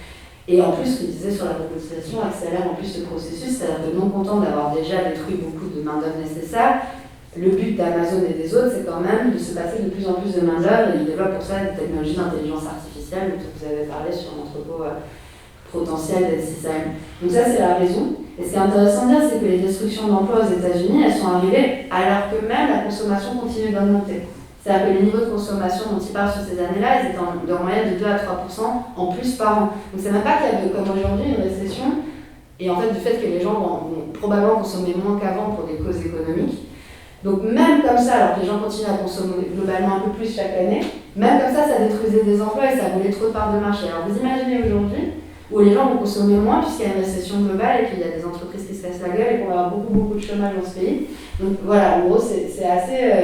Et en plus, ce qu'il disait sur la robotisation accélère en plus ce processus, c'est-à-dire que non content d'avoir déjà détruit beaucoup de main-d'œuvre nécessaire, le but d'Amazon et des autres, c'est quand même de se passer de plus en plus de main-d'œuvre, et ils développent pour ça des technologies d'intelligence artificielle, dont vous avez parlé sur l'entrepôt potentiel d'SCSM. Donc ça, c'est la raison. Et ce qui est intéressant de dire, c'est que les destructions d'emplois aux États-Unis, elles sont arrivées alors que même la consommation continue d'augmenter. C'est-à-dire que les niveaux de consommation dont ils parlent sur ces années-là, ils étaient en moyenne de 2 à 3% en plus par an. Donc c'est même pas qu'il y a, comme aujourd'hui, une récession, et en fait du fait que les gens vont probablement consommer moins qu'avant pour des causes économiques. Donc même comme ça, alors que les gens continuent à consommer globalement un peu plus chaque année, même comme ça détruisait des emplois et ça volait trop de parts de marché. Alors vous imaginez aujourd'hui où les gens vont consommer moins puisqu'il y a une récession globale et qu'il y a des entreprises qui se cassent la gueule et qu'on va avoir beaucoup de chômage dans ce pays. Donc voilà, en gros c'est assez...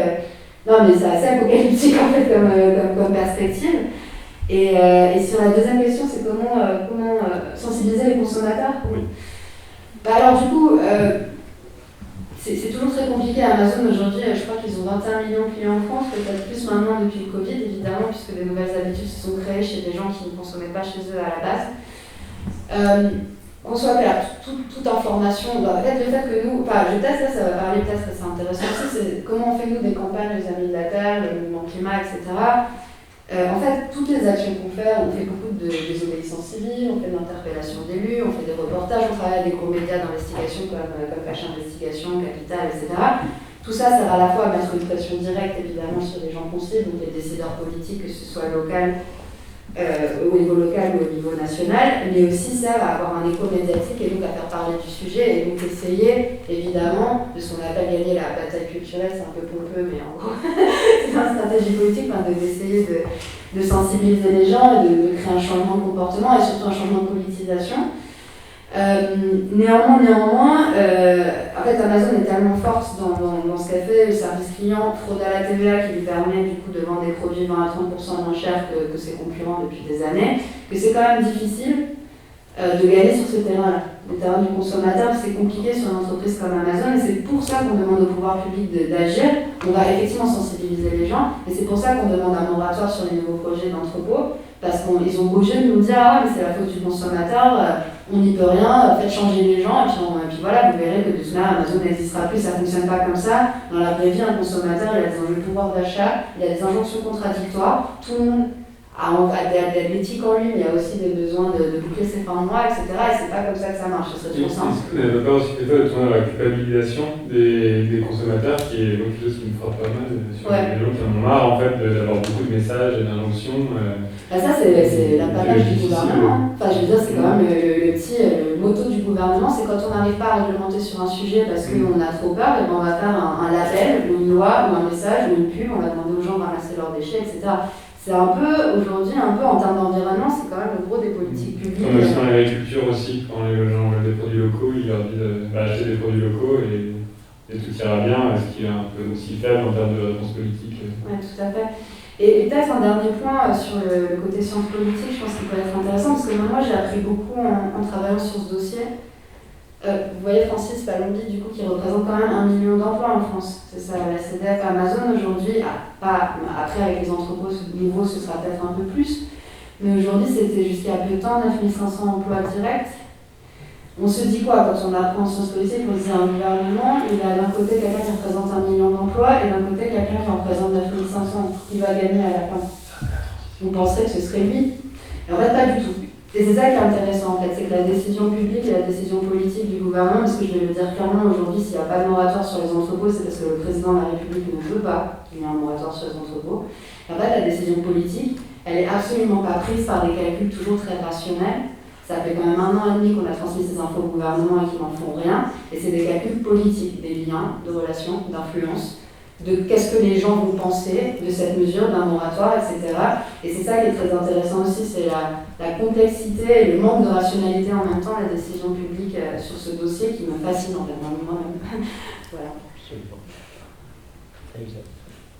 Non mais c'est assez apocalyptique en fait comme perspective. Et sur la deuxième question, c'est comment sensibiliser les consommateurs. Oui. Alors du coup, c'est toujours très compliqué. Amazon aujourd'hui, je crois qu'ils ont 21 millions de clients en France, peut-être plus maintenant depuis le Covid évidemment, puisque des nouvelles habitudes se sont créées chez des gens qui ne consommaient pas chez eux à la base. Qu'on soit clair, toute information, peut-être le fait que nous, enfin je teste, ça va parler peut-être que c'est intéressant aussi, c'est comment on fait nous des campagnes, les Amis de la Terre, le mouvement climat, etc. En fait, toutes les actions qu'on fait, on fait beaucoup de désobéissance civile, on fait de l'interpellation d'élus, on fait des reportages, on travaille avec des gros médias d'investigation comme Flash Investigation, Capital, etc. Tout ça sert à la fois à mettre une pression directe évidemment sur les gens qu'on cible, donc les décideurs politiques, que ce soit local, au niveau local ou au niveau national, mais aussi sert à avoir un écho médiatique et donc à faire parler du sujet et donc essayer évidemment de ce qu'on appelle gagner la bataille culturelle, c'est un peu pompeux mais en gros c'est une stratégie politique d'essayer de sensibiliser les gens et de créer un changement de comportement et surtout un changement de politisation. Néanmoins, en fait Amazon est tellement forte dans ce qu'elle fait, le service client, fraude à la TVA qui lui permet du coup de vendre des produits 20 à 30% moins chers que ses concurrents depuis des années, que c'est quand même difficile de gagner sur ce terrain-là. Le terrain du consommateur, c'est compliqué sur une entreprise comme Amazon et c'est pour ça qu'on demande au pouvoir public d'agir. On va effectivement sensibiliser les gens et c'est pour ça qu'on demande un moratoire sur les nouveaux projets d'entrepôt parce qu'ils ont beau jeu de nous dire ah mais c'est la faute du consommateur, on n'y peut rien, faites changer les gens et puis voilà, vous verrez que de toute manière Amazon n'existera plus, ça ne fonctionne pas comme ça. Dans la vraie vie, un consommateur, il a des enjeux de pouvoir d'achat, il y a des injonctions contradictoires, tout le monde a de l'éthique en lui, mais il y a aussi des besoins de boucler ses fins de mois, etc. Et c'est pas comme ça que ça marche, ce serait trop simple. Est-ce que vous n'avez pas aussi des fois de tourner à la culpabilisation des consommateurs, qui est quelque chose qui me frappe pas mal, sur les gens qui en ont marre en fait d'avoir beaucoup de messages et d'injonctions. Ça c'est l'apanage du gouvernement. Enfin je veux dire, c'est quand même le motto du gouvernement, c'est quand on n'arrive pas à réglementer sur un sujet parce qu'on a trop peur, et ben on va faire un label, ou une loi, ou un message, ou une pub, on va demander aux gens de ramasser leurs déchets, etc. C'est un peu, aujourd'hui, en termes d'environnement, c'est quand même le gros des politiques publiques. Comme aussi dans l'agriculture aussi, quand les gens veulent des produits locaux, ils leur disent acheter des produits locaux et tout ira bien, ce qui est un peu aussi faible en termes de réponse politique. Oui, tout à fait. Et peut-être un dernier point sur le côté sciences politiques, je pense qu'il peut être intéressant, parce que moi j'ai appris beaucoup en travaillant sur ce dossier. Vous voyez Francis Palombi, du coup, qui représente quand même 1 million d'emplois en France. C'est ça, la CDF Amazon aujourd'hui, après avec les entrepôts nouveaux, ce sera peut-être un peu plus, mais aujourd'hui c'était jusqu'à peu de temps 9500 emplois directs. On se dit quoi quand on apprend en sciences politiques? On se dit un gouvernement, il a d'un côté quelqu'un qui représente 1 million d'emplois et d'un côté quelqu'un qui représente 9500, qui va gagner à la fin. On penserait que ce serait lui. Et en fait, pas du tout. Et c'est ça qui est intéressant en fait, c'est que la décision publique et la décision politique du gouvernement, parce que je vais le dire clairement aujourd'hui, s'il n'y a pas de moratoire sur les entrepôts, c'est parce que le président de la République ne veut pas qu'il y ait un moratoire sur les entrepôts. Et en fait, la décision politique, elle n'est absolument pas prise par des calculs toujours très rationnels. Ça fait quand même 1 an et demi qu'on a transmis ces infos au gouvernement et qu'ils n'en font rien. Et c'est des calculs politiques, des liens, de relations, d'influence, de qu'est-ce que les gens vont penser de cette mesure, d'un moratoire, etc. Et c'est ça qui est très intéressant aussi, c'est la complexité et le manque de rationalité en même temps de la décision publique sur ce dossier qui me fascine en fait, moi-même. Voilà. Absolument. Exact.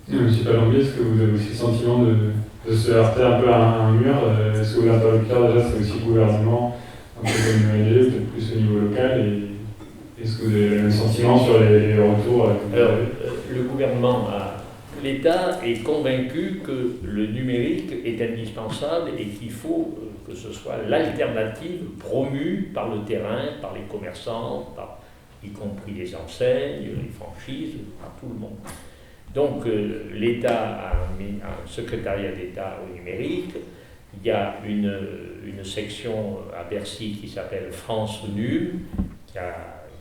Monsieur Palombi, est-ce que vous avez aussi le sentiment de se heurter un peu à un mur? Est-ce que vos interlocuteurs, déjà, c'est aussi le gouvernement, un peu comme l'UMG, peut-être plus au niveau local, et est-ce que vous avez le même sentiment sur les retours? Alors, le gouvernement, l'État est convaincu que le numérique est indispensable et qu'il faut que ce soit l'alternative promue par le terrain, par les commerçants, y compris les enseignes, les franchises, par tout le monde. Donc l'État a un secrétariat d'État au numérique, il y a une section à Bercy qui s'appelle France Num,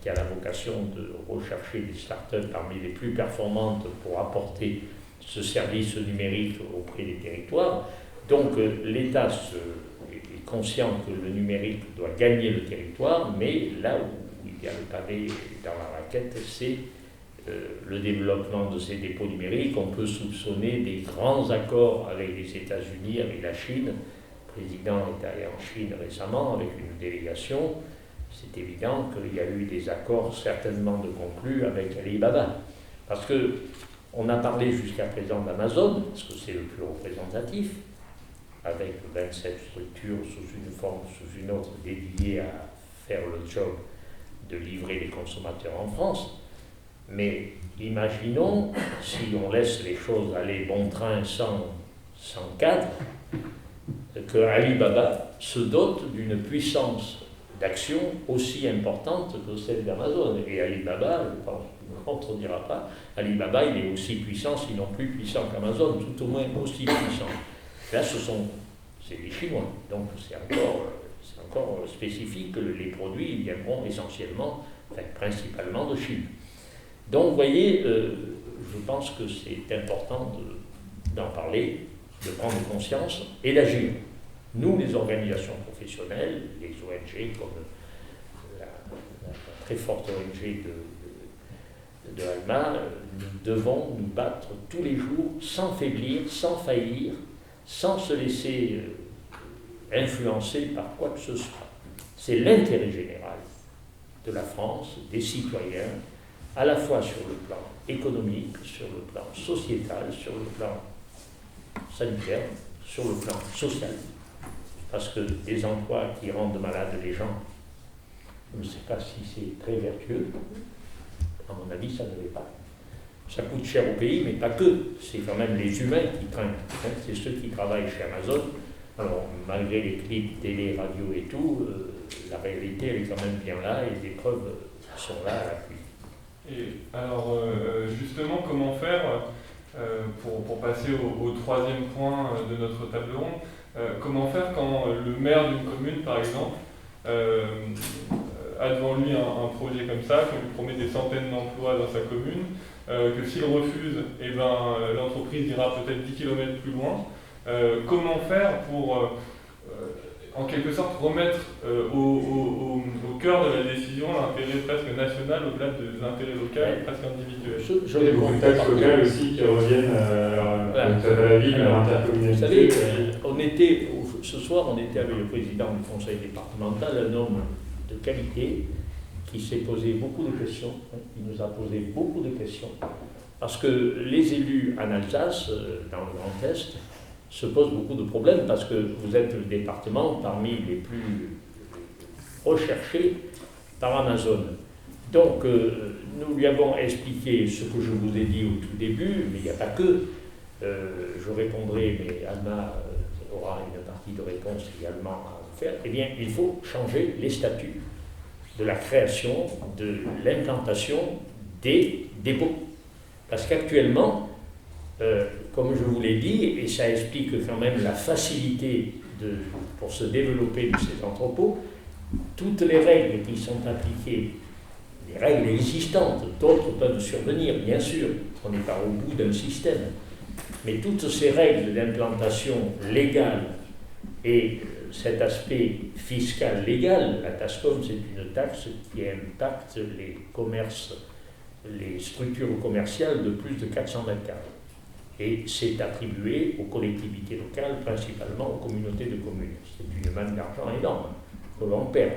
qui a la vocation de rechercher des startups parmi les plus performantes pour apporter ce service numérique auprès des territoires. Donc l'État est conscient que le numérique doit gagner le territoire, mais là où il y a le pavé dans la raquette, c'est le développement de ces dépôts numériques. On peut soupçonner des grands accords avec les États-Unis, avec la Chine. Le président est allé en Chine récemment avec une délégation. C'est évident qu'il y a eu des accords certainement de conclus avec Alibaba. Parce qu'on a parlé jusqu'à présent d'Amazon, parce que c'est le plus représentatif, avec 27 structures sous une forme ou sous une autre dédiées à faire le job de livrer les consommateurs en France. Mais imaginons, si on laisse les choses aller bon train sans cadre, que Alibaba se dote d'une puissance d'action aussi importante que celle d'Amazon. Et Alibaba, je pense qu'on ne contredira pas, Alibaba il est aussi puissant, sinon plus puissant qu'Amazon, tout au moins aussi puissant. Là, c'est les Chinois, donc c'est encore spécifique que les produits viendront essentiellement, principalement de Chine. Donc, vous voyez, je pense que c'est important d'en parler, de prendre conscience et d'agir. Nous, les organisations professionnelles, les ONG, comme la très forte ONG de Alma, nous devons nous battre tous les jours sans faiblir, sans faillir, sans se laisser influencer par quoi que ce soit. C'est l'intérêt général de la France, des citoyens, à la fois sur le plan économique, sur le plan sociétal, sur le plan sanitaire, sur le plan social. Parce que des emplois qui rendent malades les gens, je ne sais pas si c'est très vertueux, à mon avis ça ne l'est pas. Ça coûte cher au pays, mais pas que. C'est quand même les humains qui trinquent. C'est ceux qui travaillent chez Amazon. Alors, malgré les clips, télé, radio et tout, la réalité, elle est quand même bien là et les preuves sont là à l'appui. Et alors, justement, comment faire pour passer au troisième point de notre table ronde, comment faire quand le maire d'une commune, par exemple, a devant lui un projet comme ça, qu'on lui promet des centaines d'emplois dans sa commune, que s'il refuse, l'entreprise ira peut-être 10 km plus loin. Comment faire pour, en quelque sorte, remettre au cœur de la décision l'intérêt presque national au-delà de l'intérêt local, presque individuel. Il y a beaucoup de taxes locales aussi qui reviennent à la ville, à l'intercommunalité. Vous savez, ce soir, on était avec le président du conseil départemental, un homme de qualité, qui s'est posé beaucoup de questions. Il nous a posé beaucoup de questions. Parce que les élus en Alsace, dans le Grand Est, se posent beaucoup de problèmes parce que vous êtes le département parmi les plus recherchés par Amazon. Donc, nous lui avons expliqué ce que je vous ai dit au tout début, mais il n'y a pas que. Je répondrai, mais Alma aura une partie de réponse également à faire. Eh bien, il faut changer les statuts de la création, de l'implantation des dépôts. Parce qu'actuellement, comme je vous l'ai dit, et ça explique quand même la facilité pour se développer de ces entrepôts, toutes les règles qui sont appliquées, les règles existantes, d'autres peuvent survenir, bien sûr, on n'est pas au bout d'un système, mais toutes ces règles d'implantation légale et cet aspect fiscal légal, la TASCOM, c'est une taxe qui impacte les commerces, les structures commerciales de plus de 400 mètres carrés. Et c'est attribué aux collectivités locales, principalement aux communautés de communes. C'est une manne d'argent énorme que l'on perd.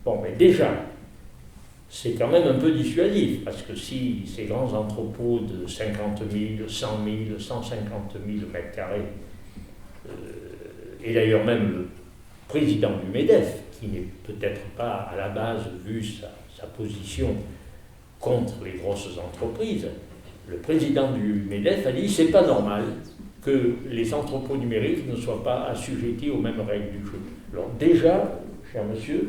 Bon, mais déjà, c'est quand même un peu dissuasif, parce que si ces grands entrepôts de 50 000, 100 000, 150 000 mètres carrés, et d'ailleurs même le président du MEDEF, qui n'est peut-être pas à la base, vu sa position contre les grosses entreprises, le président du MEDEF a dit « c'est pas normal que les entrepôts numériques ne soient pas assujettis aux mêmes règles du jeu ». Alors déjà, cher monsieur,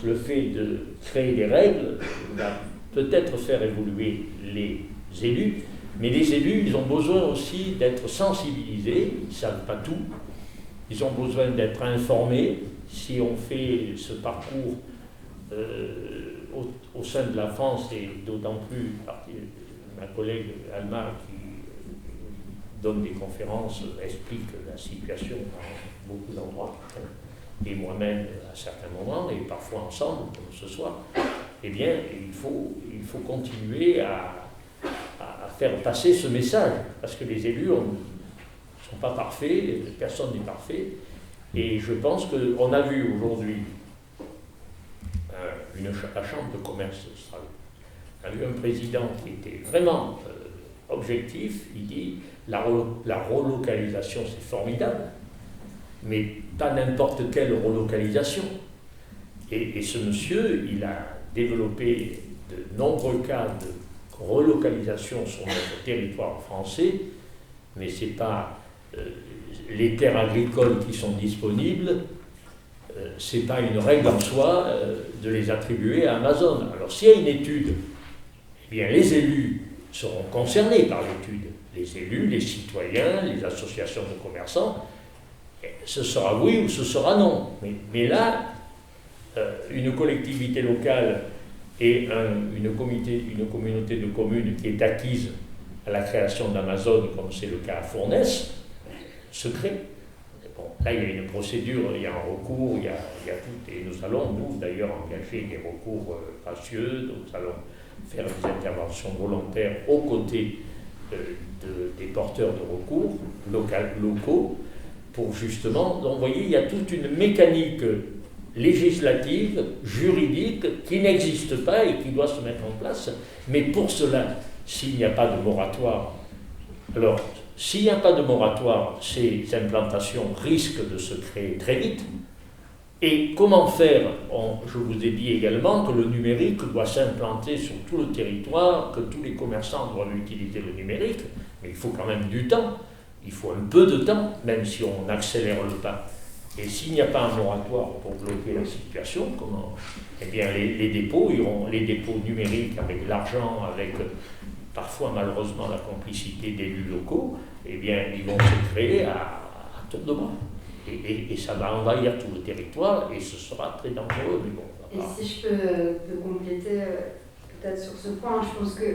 le fait de créer des règles va peut-être faire évoluer les élus, mais les élus, ils ont besoin aussi d'être sensibilisés, ils ne savent pas tout, ils ont besoin d'être informés. Si on fait ce parcours sein de la France, et d'autant plus ma collègue Alma qui donne des conférences, explique la situation dans beaucoup d'endroits, et moi-même à certains moments, et parfois ensemble, comme ce soir, eh bien, il faut continuer à faire passer ce message, parce que les élus ne sont pas parfaits, personne n'est parfait, et je pense qu'on a vu aujourd'hui la Chambre de commerce de Strasbourg. On a vu un président qui était vraiment objectif, il dit la relocalisation c'est formidable, mais pas n'importe quelle relocalisation. Et ce monsieur, il a développé de nombreux cas de relocalisation sur notre territoire français, mais ce n'est pas les terres agricoles qui sont disponibles, ce n'est pas une règle en soi de les attribuer à Amazon. Alors s'il y a une étude, eh bien les élus seront concernés par l'étude. Les élus, les citoyens, les associations de commerçants, ce sera oui ou ce sera non. Mais là, une collectivité locale et une communauté de communes qui est acquise à la création d'Amazon, comme c'est le cas à Fournes, se crée. Bon, là, il y a une procédure, il y a un recours, il y a tout, et nous allons, nous, d'ailleurs, engager des recours gracieux, nous allons faire des interventions volontaires aux côtés des porteurs de recours locaux, pour justement, donc vous voyez, il y a toute une mécanique législative, juridique, qui n'existe pas et qui doit se mettre en place. Mais pour cela, s'il n'y a pas de moratoire, alors, s'il n'y a pas de moratoire, ces implantations risquent de se créer très vite. Et comment faire? Je vous ai dit également que le numérique doit s'implanter sur tout le territoire, que tous les commerçants doivent utiliser le numérique, mais il faut quand même du temps. Il faut un peu de temps, même si on accélère le pas. Et s'il n'y a pas un moratoire pour bloquer la situation, comment? Eh bien, les dépôts numériques avec l'argent, avec parfois malheureusement la complicité d'élus locaux, eh bien, ils vont se créer à tour de bras. Et ça va envahir tout le territoire et ce sera très dangereux. Mais bon, et si je peux compléter peut-être sur ce point, je pense que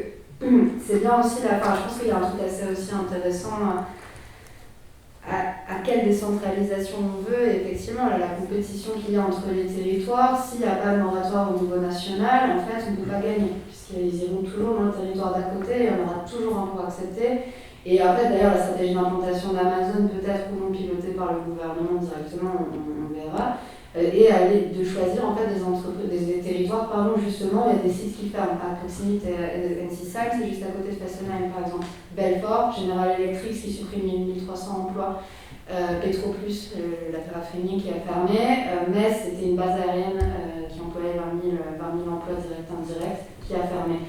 c'est bien aussi, je pense qu'il y a un truc assez aussi intéressant à quelle décentralisation on veut. Et effectivement, là, la compétition qu'il y a entre les territoires, s'il n'y a pas de moratoire au niveau national, en fait, on ne peut pas gagner, puisqu'ils iront toujours dans le territoire d'à côté et on aura toujours un pour accepter. Et en fait, d'ailleurs, la stratégie d'implantation d'Amazon, peut-être ou non pilotée par le gouvernement directement, on verra, et de choisir en fait des territoires, justement, il y a des sites qui ferment à proximité. NC5, c'est juste à côté de Fessenheim, par exemple. Belfort, General Electric qui supprime 1300 emplois. Petroplus, la terraphénie qui a fermé. Metz, c'était une base aérienne qui employait 20 000 emplois directs et indirects, qui a fermé.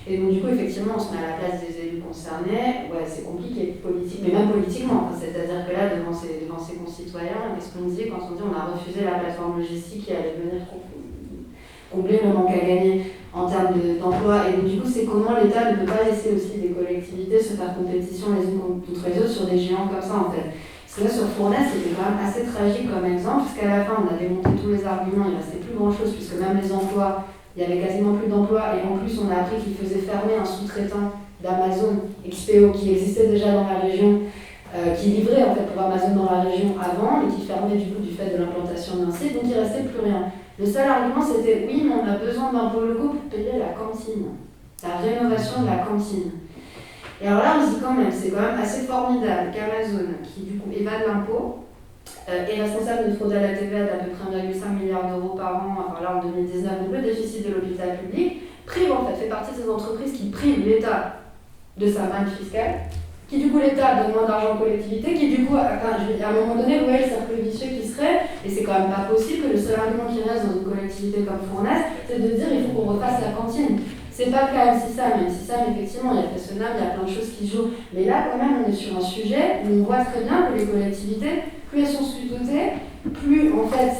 Et donc du coup, effectivement, on se met à la place des élus concernés. Ouais, c'est compliqué, mais même politiquement. C'est-à-dire que là, devant ses concitoyens, qu'est-ce qu'on dit quand on dit on a refusé la plateforme logistique qui allait venir combler le manque à gagner en termes d'emploi. Et donc du coup, c'est comment l'État ne peut pas laisser aussi des collectivités se faire compétition les unes contre les autres sur des géants comme ça, en fait. Parce que là, sur Fournes, c'était quand même assez tragique comme exemple, parce qu'à la fin, on a démonté tous les arguments, il ne restait plus grand-chose, puisque même les emplois, il n'y avait quasiment plus d'emplois, et en plus on a appris qu'ils faisaient fermer un sous-traitant d'Amazon, XPO, qui existait déjà dans la région, qui livrait en fait pour Amazon dans la région avant, et qui fermait du coup du fait de l'implantation d'un site, donc il ne restait plus rien. Le seul argument c'était oui, mais on a besoin d'impôts locaux pour payer la cantine, la rénovation de la cantine. Et alors là on se dit quand même, c'est quand même assez formidable qu'Amazon, qui du coup évade l'impôt, est responsable d'une fraude à la TVA d'à peu près 1,5 milliard d'euros par an, enfin là en 2019, donc le déficit de l'hôpital public, prive en fait, fait partie de ces entreprises qui privent l'État de sa manne fiscale, qui du coup l'État donne moins d'argent aux collectivités, qui du coup, à un moment donné, vous voyez le cercle vicieux qui serait, et c'est quand même pas possible que le seul argument qui reste dans une collectivité comme Fournes, c'est de dire il faut qu'on refasse la cantine. C'est pas le cas à NC5, effectivement, il y a Fessenheim, il y a plein de choses qui jouent, mais là quand même on est sur un sujet où on voit très bien que les collectivités, plus elles sont sous-dotées, plus en fait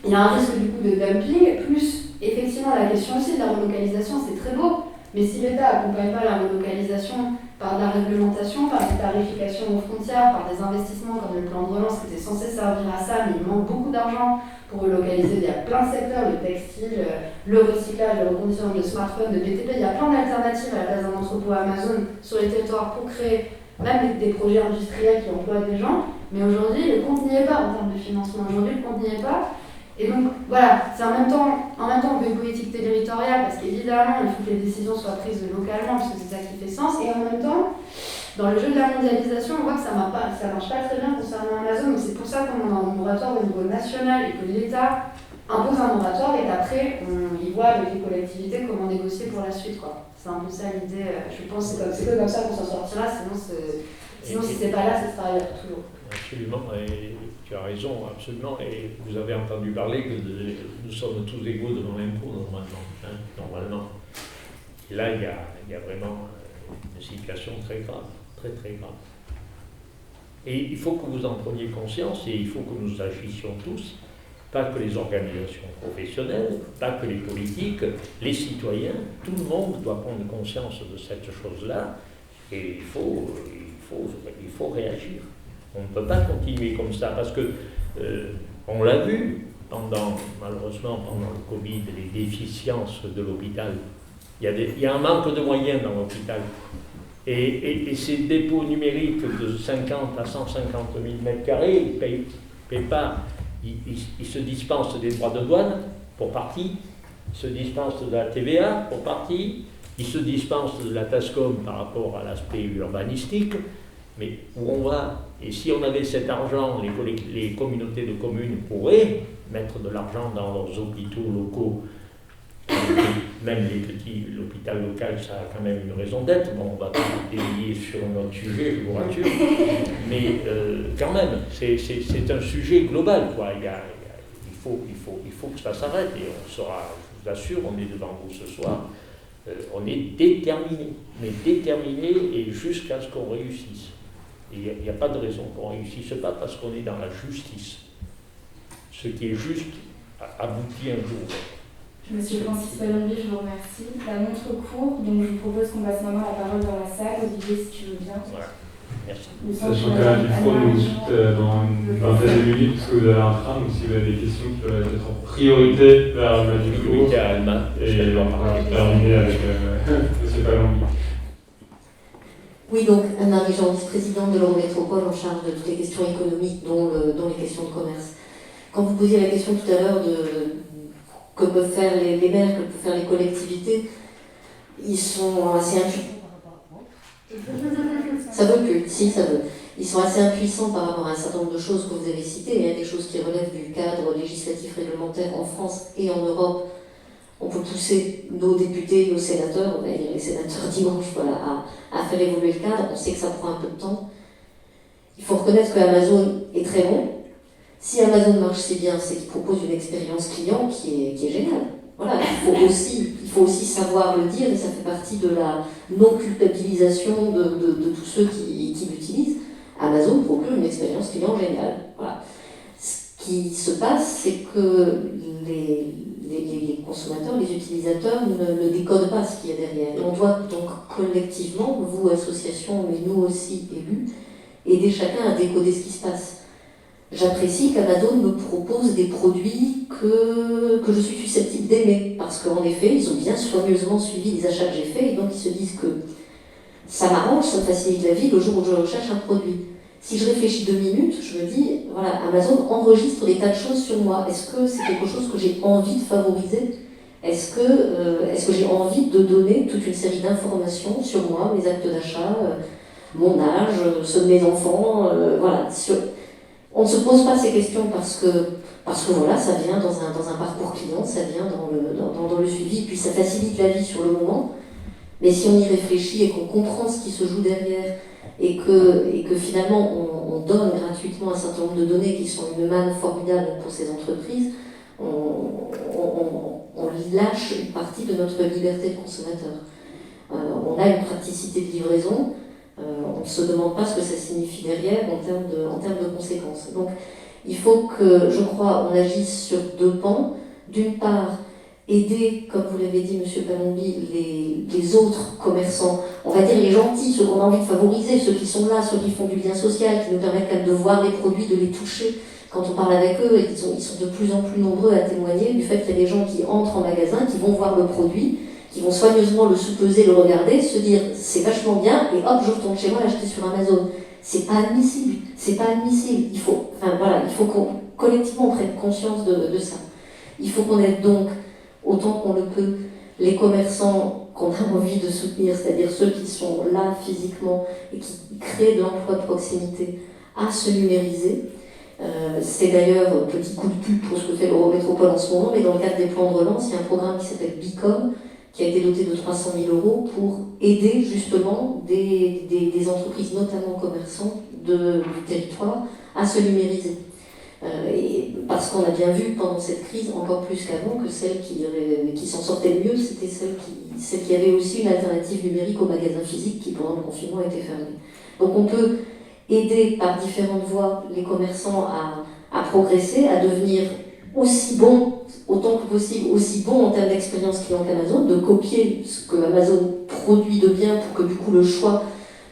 il y a un risque du coup de dumping, plus effectivement la question aussi de la relocalisation, c'est très beau, mais si l'État n'accompagne pas la relocalisation par de la réglementation, par des tarifications aux frontières, par des investissements comme le plan de relance qui était censé servir à ça, mais il manque beaucoup d'argent pour relocaliser. Il y a plein de secteurs, le textile, le recyclage, le reconditionnement de smartphones, de BTP, il y a plein d'alternatives à la place d'un entrepôt Amazon sur les territoires pour créer même des projets industriels qui emploient des gens. Mais aujourd'hui, le compte n'y est pas en termes de financement. Aujourd'hui, le compte n'y est pas. Et donc, voilà, c'est en même temps, on veut une politique territoriale parce qu'évidemment, il faut que les décisions soient prises localement parce que c'est ça qui fait sens. Et en même temps, dans le jeu de la mondialisation, on voit que ça marche pas très bien concernant Amazon. Donc c'est pour ça qu'on a un moratoire au niveau national et que l'État impose un moratoire et qu'après, on y voit avec les collectivités comment négocier pour la suite, quoi. C'est un peu ça l'idée. Je pense que c'est comme ça qu'on s'en sortira. Sinon si c'est pas là, ça sera là pour toujours. Absolument, et tu as raison, absolument. Et vous avez entendu parler que nous sommes tous égaux devant l'impôt, normalement. Et là, il y a vraiment une situation très grave, très très grave. Et il faut que vous en preniez conscience et il faut que nous agissions tous, pas que les organisations professionnelles, pas que les politiques, les citoyens, tout le monde doit prendre conscience de cette chose-là et il faut réagir. On ne peut pas continuer comme ça parce que on l'a vu malheureusement pendant le Covid, les déficiences de l'hôpital. Il y a un manque de moyens dans l'hôpital. Et ces dépôts numériques de 50 à 150 000 m², ils ne payent pas. Ils se dispensent des droits de douane pour partie, ils se dispensent de la TVA pour partie, ils se dispensent de la TASCOM par rapport à l'aspect urbanistique. Mais où on va? Et si on avait cet argent, les communautés de communes pourraient mettre de l'argent dans leurs hôpitaux locaux, même l'hôpital local, ça a quand même une raison d'être. Bon, on ne va pas dévier sur notre sujet, je vous rassure. Mais quand même, c'est un sujet global, quoi. Il faut que ça s'arrête. Et on sera, je vous assure, on est devant vous ce soir. On est déterminés, mais déterminés et jusqu'à ce qu'on réussisse. Il n'y a pas de raison qu'on ne réussisse pas parce qu'on est dans la justice. Ce qui est juste aboutit un jour. Monsieur Francis Palombi, je vous remercie. La montre court, donc je vous propose qu'on passe maintenant la parole dans la salle. Olivier, si tu veux bien. Voilà. Merci. Sachant que il faut nous quitte dans une vingtaine de minutes parce que vous avez un train, donc si vous avez des questions qui peuvent être en priorité vers le micro. Et Alma, et on va terminer avec Monsieur Palombi. Oui, donc Anne-Marie Jean, vice-présidente de l'Eurométropole en charge de toutes les questions économiques, dont les questions de commerce. Quand vous posiez la question tout à l'heure de que peuvent faire les maires, que peuvent faire les collectivités, ils sont assez impuissants. Ça veut plus, si ça veut. Ils sont assez impuissants par rapport à un certain nombre de choses que vous avez citées, il y a des choses qui relèvent du cadre législatif réglementaire en France et en Europe. On peut pousser nos députés, nos sénateurs, on va dire les sénateurs dimanche, voilà, à faire évoluer le cadre. On sait que ça prend un peu de temps. Il faut reconnaître que Amazon est très bon. Si Amazon marche si bien, c'est qu'il propose une expérience client qui est géniale. Voilà, il faut aussi savoir le dire, et ça fait partie de la non-culpabilisation de tous ceux qui l'utilisent. Amazon procure une expérience client géniale. Voilà. Ce qui se passe, c'est que les consommateurs, les utilisateurs ne décodent pas ce qu'il y a derrière. Et on doit donc collectivement, vous, associations, mais nous aussi, élus, aider chacun à décoder ce qui se passe. J'apprécie qu'Amazon me propose des produits que je suis susceptible d'aimer, parce qu'en effet, ils ont bien soigneusement suivi les achats que j'ai faits, et donc ils se disent que ça m'arrange, ça me facilite la vie le jour où je recherche un produit. Si je réfléchis 2 minutes, je me dis, voilà, Amazon enregistre des tas de choses sur moi. Est-ce que c'est quelque chose que j'ai envie de favoriser ? Est-ce que j'ai envie de donner toute une série d'informations sur moi, mes actes d'achat, mon âge, ceux de mes enfants, voilà. On ne se pose pas ces questions parce que voilà, ça vient dans un parcours client, ça vient dans le suivi, et puis ça facilite la vie sur le moment. Mais si on y réfléchit et qu'on comprend ce qui se joue derrière, et que finalement on donne gratuitement un certain nombre de données qui sont une manne formidable pour ces entreprises, on lâche une partie de notre liberté de consommateur. On a une praticité de livraison. On ne se demande pas ce que ça signifie derrière en termes de conséquences. Donc il faut que, je crois, on agisse sur 2 pans. D'une part, aider, comme vous l'avez dit, M. Palombi, les autres commerçants, on va dire les gentils, ceux qu'on a envie de favoriser, ceux qui sont là, ceux qui font du lien social, qui nous permettent quand même de voir les produits, de les toucher. Quand on parle avec eux, ils sont de plus en plus nombreux à témoigner du fait qu'il y a des gens qui entrent en magasin, qui vont voir le produit, qui vont soigneusement le sous-peser, le regarder, se dire c'est vachement bien, et hop, je retourne chez moi l'acheter sur Amazon. C'est pas admissible, c'est pas admissible. Il faut qu'on collectivement on prenne conscience de ça. Il faut qu'on aide donc, autant qu'on le peut, les commerçants qu'on a envie de soutenir, c'est-à-dire ceux qui sont là physiquement et qui créent de l'emploi de proximité, à se numériser. C'est d'ailleurs un petit coup de pub pour ce que fait l'Eurométropole en ce moment, mais dans le cadre des plans de relance, il y a un programme qui s'appelle Bicom, qui a été doté de 300 000 € pour aider justement des entreprises, notamment commerçants du territoire, à se numériser. Et parce qu'on a bien vu pendant cette crise, encore plus qu'avant, que celles qui s'en sortaient le mieux, c'était celles qui avaient aussi une alternative numérique aux magasins physiques qui, pendant le confinement, étaient fermés. Donc on peut aider par différentes voies les commerçants à progresser, à devenir aussi bons, autant que possible, aussi bons en termes d'expérience client qu'Amazon, de copier ce que Amazon produit de bien pour que du coup le choix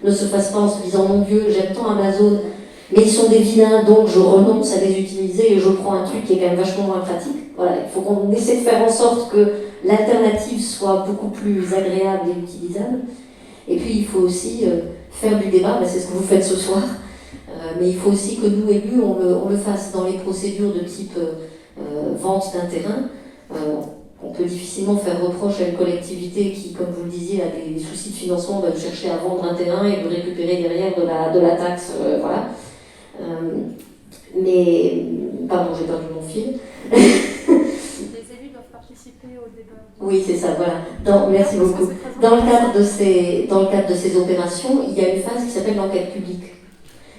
ne se fasse pas en se disant mon Dieu, j'aime tant Amazon, mais ils sont des vilains, donc je renonce à les utiliser et je prends un truc qui est quand même vachement moins pratique. Voilà, il faut qu'on essaie de faire en sorte que l'alternative soit beaucoup plus agréable et utilisable. Et puis il faut aussi faire du débat, c'est ce que vous faites ce soir, mais il faut aussi que nous, élus, on le fasse dans les procédures de type vente d'un terrain. On peut difficilement faire reproche à une collectivité qui, comme vous le disiez, a des soucis de financement, va chercher à vendre un terrain et de récupérer derrière de la taxe, voilà. Mais, pardon, j'ai perdu mon fil. Les élus doivent participer au débat. Oui, c'est ça, voilà. Merci beaucoup. Dans le cadre de ces opérations, il y a une phase qui s'appelle l'enquête publique.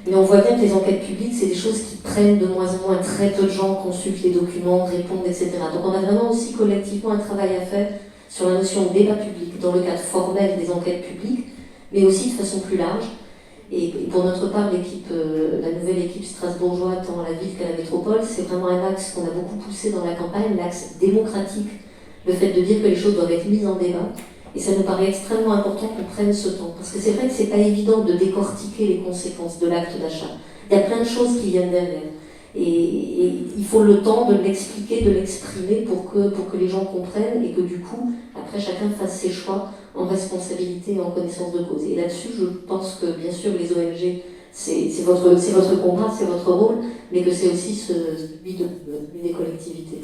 Mais on voit bien que les enquêtes publiques, c'est des choses qui prennent de moins en moins. Très peu de gens consultent les documents, répondent, etc. Donc on a vraiment aussi collectivement un travail à faire sur la notion de débat public dans le cadre formel des enquêtes publiques, mais aussi de façon plus large. Et pour notre part, la nouvelle équipe strasbourgeoise, tant à la ville qu'à la métropole, c'est vraiment un axe qu'on a beaucoup poussé dans la campagne, l'axe démocratique, le fait de dire que les choses doivent être mises en débat. Et ça nous paraît extrêmement important qu'on prenne ce temps. Parce que c'est vrai que c'est pas évident de décortiquer les conséquences de l'acte d'achat. Il y a plein de choses qui viennent derrière. Et il faut le temps de l'expliquer, de l'exprimer pour que les gens comprennent et que du coup, après, chacun fasse ses choix en responsabilité et en connaissance de cause. Et là-dessus, je pense que, bien sûr, les ONG, c'est votre combat, c'est votre rôle, mais que c'est aussi celui des collectivités.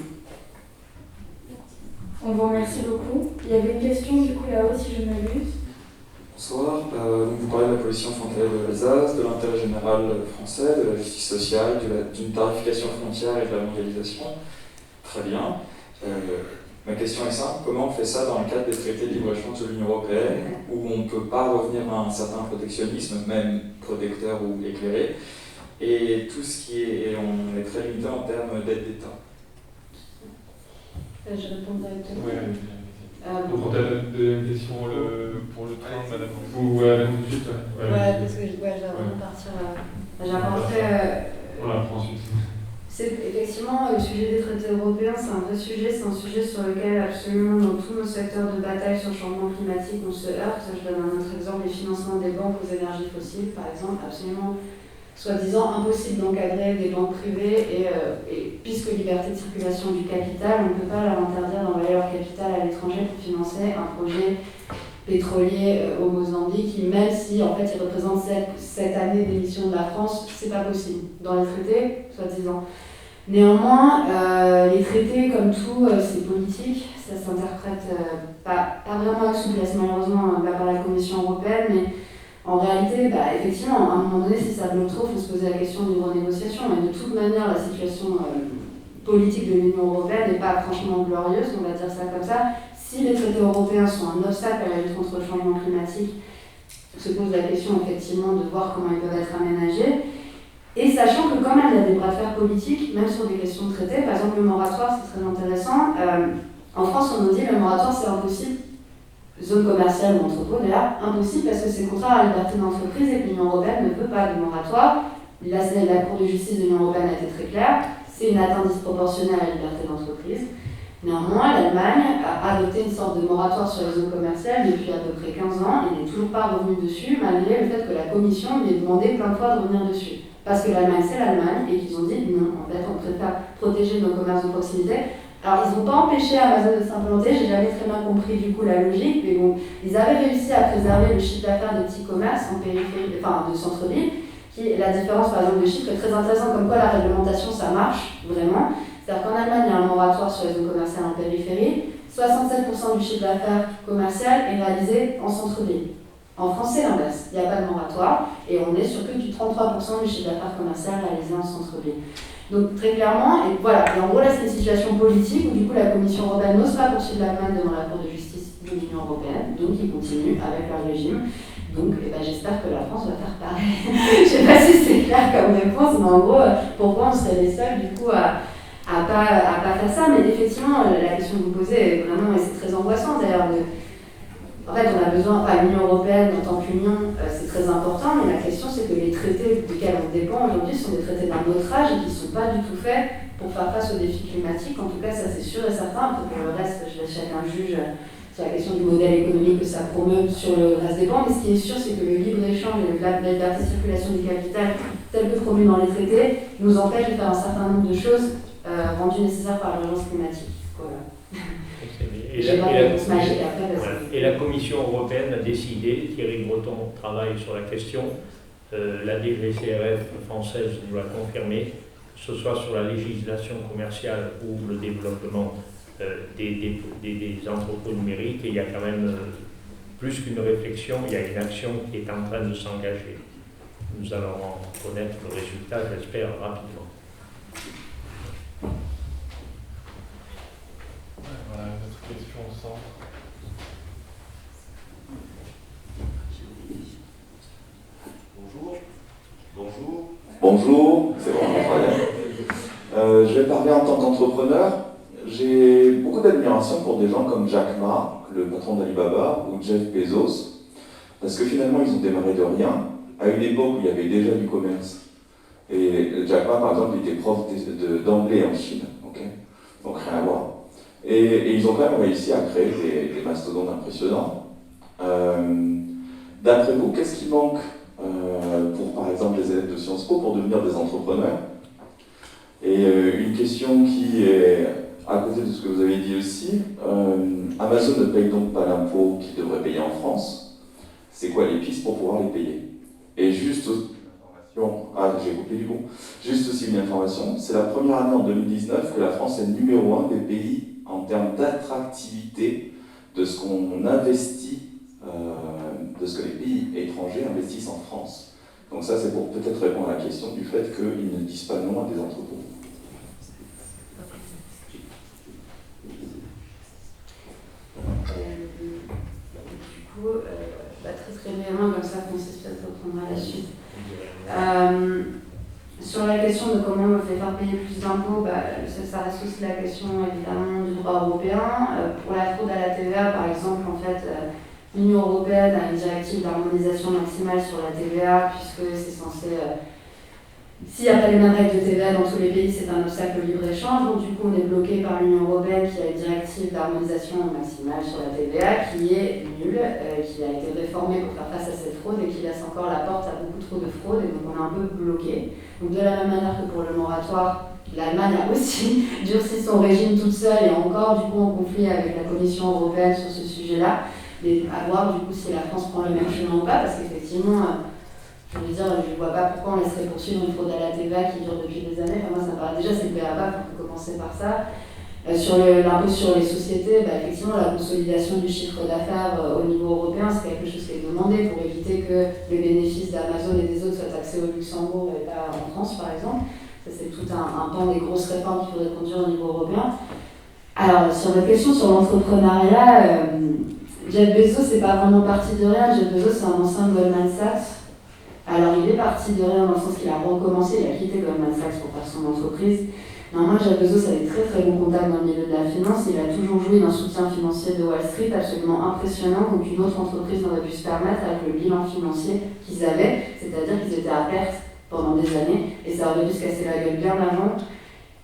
On vous remercie beaucoup. Il y avait une question du coup là-haut, si je ne m'abuse. Bonsoir. Vous parlez de la position frontalière de l'Alsace, de l'intérêt général français, de la justice sociale, d'une tarification frontière et de la mondialisation. Très bien. Ma question est simple. Comment on fait ça dans le cadre des traités de libre-échange de l'Union européenne, où on ne peut pas revenir à un certain protectionnisme, même protecteur ou éclairé, et tout ce qui est, et on est très limité en termes d'aide d'État. Je réponds directement. Oui, donc on a une deuxième question pour le train, madame. Ou tout de suite. Ouais, parce que je dois vraiment partir. On la prend ensuite. C'est effectivement le sujet des traités européens, c'est un vrai sujet, c'est un sujet sur lequel absolument dans tous nos secteurs de bataille sur le changement climatique on se heurte. Je donne un autre exemple, les financements des banques aux énergies fossiles par exemple, absolument soi-disant impossible d'encadrer des banques privées et puisque liberté de circulation du capital, on ne peut pas leur interdire d'envoyer leur capital à l'étranger pour financer un projet pétrolier au Mozambique qui, même si en fait il représente cette année d'émission de la France, c'est pas possible dans les traités, soi-disant. Néanmoins, les traités, comme tout, c'est politique, ça s'interprète pas vraiment avec souplesse malheureusement par la Commission européenne, mais en réalité, effectivement, à un moment donné, si ça bloque trop, il faut se poser la question d'une renégociation. Mais de toute manière, la situation politique de l'Union européenne n'est pas franchement glorieuse, on va dire ça comme ça. Si les traités européens sont un obstacle à la lutte contre le changement climatique, on se pose la question effectivement de voir comment ils peuvent être aménagés. Et sachant que quand même il y a des bras de fer politiques, même sur des questions de traités, par exemple le moratoire, c'est très intéressant. En France, on nous dit que le moratoire c'est impossible. Zone commerciale ou entrepôt, d'ailleurs, impossible parce que c'est contraire à la liberté d'entreprise et que l'Union européenne ne veut pas de moratoire. La Cour de justice de l'Union européenne a été très claire, c'est une atteinte disproportionnelle à la liberté d'entreprise. Néanmoins, l'Allemagne a adopté une sorte de moratoire sur les zones commerciales depuis à peu près 15 ans. Il n'est toujours pas revenu dessus, malgré le fait que la Commission lui ait demandé plein de fois de revenir dessus. Parce que l'Allemagne, c'est l'Allemagne, et qu'ils ont dit non, en fait, on préfère protéger nos commerces de proximité. Alors, ils n'ont pas empêché Amazon de s'implanter, j'ai jamais très bien compris du coup la logique, mais bon, ils avaient réussi à préserver le chiffre d'affaires des petits commerces en périphérie, enfin de centre-ville. La différence, par exemple, de chiffres est très intéressante, comme quoi la réglementation, ça marche vraiment. C'est-à-dire qu'en Allemagne, il y a un moratoire sur les zones commerciales en périphérie. 67% du chiffre d'affaires commercial est réalisé en centre-ville. En France, c'est l'inverse. Il n'y a pas de moratoire et on est sur plus du 33% du chiffre d'affaires commercial réalisé en centre-ville. Donc, très clairement, et voilà. Et en gros, là, c'est une situation politique où, du coup, la Commission européenne n'ose pas poursuivre l'Allemagne devant la Cour de justice de l'Union européenne. Donc, ils continuent avec leur régime. Donc, j'espère que la France va faire pareil. Je ne sais pas si c'est clair comme réponse, mais en gros, pourquoi on serait les seuls, du coup, à pas faire ça? Mais effectivement, la question que vous posez est vraiment, et c'est très angoissant d'ailleurs, en fait, on a besoin, l'Union européenne en tant qu'union, c'est très important, mais la question c'est que les traités desquels on dépend aujourd'hui sont des traités d'un autre âge et qui ne sont pas du tout faits pour faire face aux défis climatiques. En tout cas, ça c'est sûr et certain. Pour le reste, je laisse chacun juge sur la question du modèle économique que ça promeut sur le reste des bancs. Mais ce qui est sûr, c'est que le libre-échange et la liberté de circulation du capital, tel que promu dans les traités, nous empêche de faire un certain nombre de choses rendues nécessaires par l'urgence climatique. Voilà. Et la Commission européenne a décidé, Thierry Breton travaille sur la question, la DGCCRF française nous l'a confirmé, que ce soit sur la législation commerciale ou le développement des entrepôts numériques, il y a quand même plus qu'une réflexion, il y a une action qui est en train de s'engager. Nous allons en connaître le résultat, j'espère, rapidement. Voilà, une autre question au centre. Bonjour, c'est vraiment incroyable. Je vais parler en tant qu'entrepreneur. J'ai beaucoup d'admiration pour des gens comme Jack Ma, le patron d'Alibaba, ou Jeff Bezos, parce que finalement ils ont démarré de rien, à une époque où il y avait déjà du commerce. Et Jack Ma, par exemple, était prof d'anglais en Chine, okay, donc rien à voir. Et ils ont quand même réussi à créer des mastodontes impressionnants. D'après vous, qu'est-ce qui manque pour, par exemple, les élèves de Sciences Po pour devenir des entrepreneurs? Et une question qui est à côté de ce que vous avez dit aussi, Amazon ne paye donc pas l'impôt qu'il devrait payer en France. C'est quoi les pistes pour pouvoir les payer? Et juste j'ai coupé du coup. Juste aussi une information, c'est la première année en 2019 que la France est numéro 1 des pays en termes d'attractivité de ce qu'on investit, de ce que les pays étrangers investissent en France. Donc ça, c'est pour peut-être répondre à la question du fait qu'ils ne disent pas non à des entrepôts. Du coup, très brièvement, comme ça, Francis peut-être reprendra la suite. Sur la question de comment on fait faire payer plus d'impôts, ça reste aussi la question évidemment du droit européen. Pour la fraude à la TVA, par exemple, en fait, l'Union européenne a une directive d'harmonisation maximale sur la TVA, puisque c'est censé... S'il n'y a pas les mêmes règles de TVA dans tous les pays, c'est un obstacle au libre-échange. Donc du coup, on est bloqué par l'Union européenne qui a une directive d'harmonisation maximale sur la TVA qui est nulle, qui a été réformée pour faire face à cette fraude et qui laisse encore la porte à beaucoup trop de fraude. Et donc on est un peu bloqué. Donc de la même manière que pour le moratoire, l'Allemagne a aussi durci son régime toute seule et encore du coup en conflit avec la Commission européenne sur ce sujet-là. Et à voir du coup si la France prend le même chemin ou pas, parce qu'effectivement... je veux dire, je ne vois pas pourquoi on laisserait poursuivre une fraude à la TVA qui dure depuis des années. Enfin, moi, ça me paraît déjà, c'est le BABA, il faut commencer par ça. Sur l'impôt sur les sociétés, effectivement, la consolidation du chiffre d'affaires au niveau européen, c'est quelque chose qui est demandé pour éviter que les bénéfices d'Amazon et des autres soient taxés au Luxembourg et pas en France, par exemple. Ça, c'est tout un pan des grosses réformes qu'il faudrait conduire au niveau européen. Alors, sur la question sur l'entrepreneuriat, Jeff Bezos, c'est pas vraiment parti de rien. Jeff Bezos, c'est un ancien Goldman Sachs. Alors, il est parti de rien dans le sens qu'il a recommencé, il a quitté Goldman Sachs pour faire son entreprise. Normalement, Jeff Bezos avait très très bons contacts dans le milieu de la finance. Il a toujours joué d'un soutien financier de Wall Street absolument impressionnant, qu'aucune autre entreprise n'aurait pu se permettre avec le bilan financier qu'ils avaient, c'est-à-dire qu'ils étaient à perte pendant des années et ça aurait dû se casser la gueule bien avant.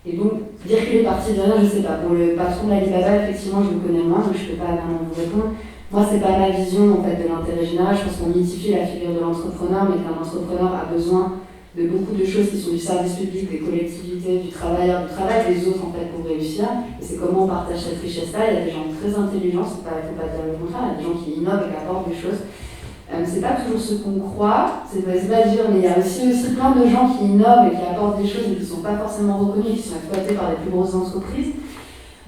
Et donc, dire qu'il est parti de rien, je ne sais pas. Pour le patron d'Alibaba, effectivement, je le connais moins, donc je ne peux pas vraiment vous répondre. Moi, ce n'est pas ma vision en fait, de l'intérêt général. Je pense qu'on mythifie la figure de l'entrepreneur, mais qu'un entrepreneur a besoin de beaucoup de choses qui sont du service public, des collectivités, du travailleur, du travail des autres en fait, pour réussir. Et c'est comment on partage cette richesse-là. Il y a des gens très intelligents, il ne faut pas dire le contraire, il y a des gens qui innovent et qui apportent des choses. C'est pas toujours ce qu'on croit, c'est pas dur, mais il y a aussi plein de gens qui innovent et qui apportent des choses mais qui ne sont pas forcément reconnus, qui sont exploités par les plus grosses entreprises.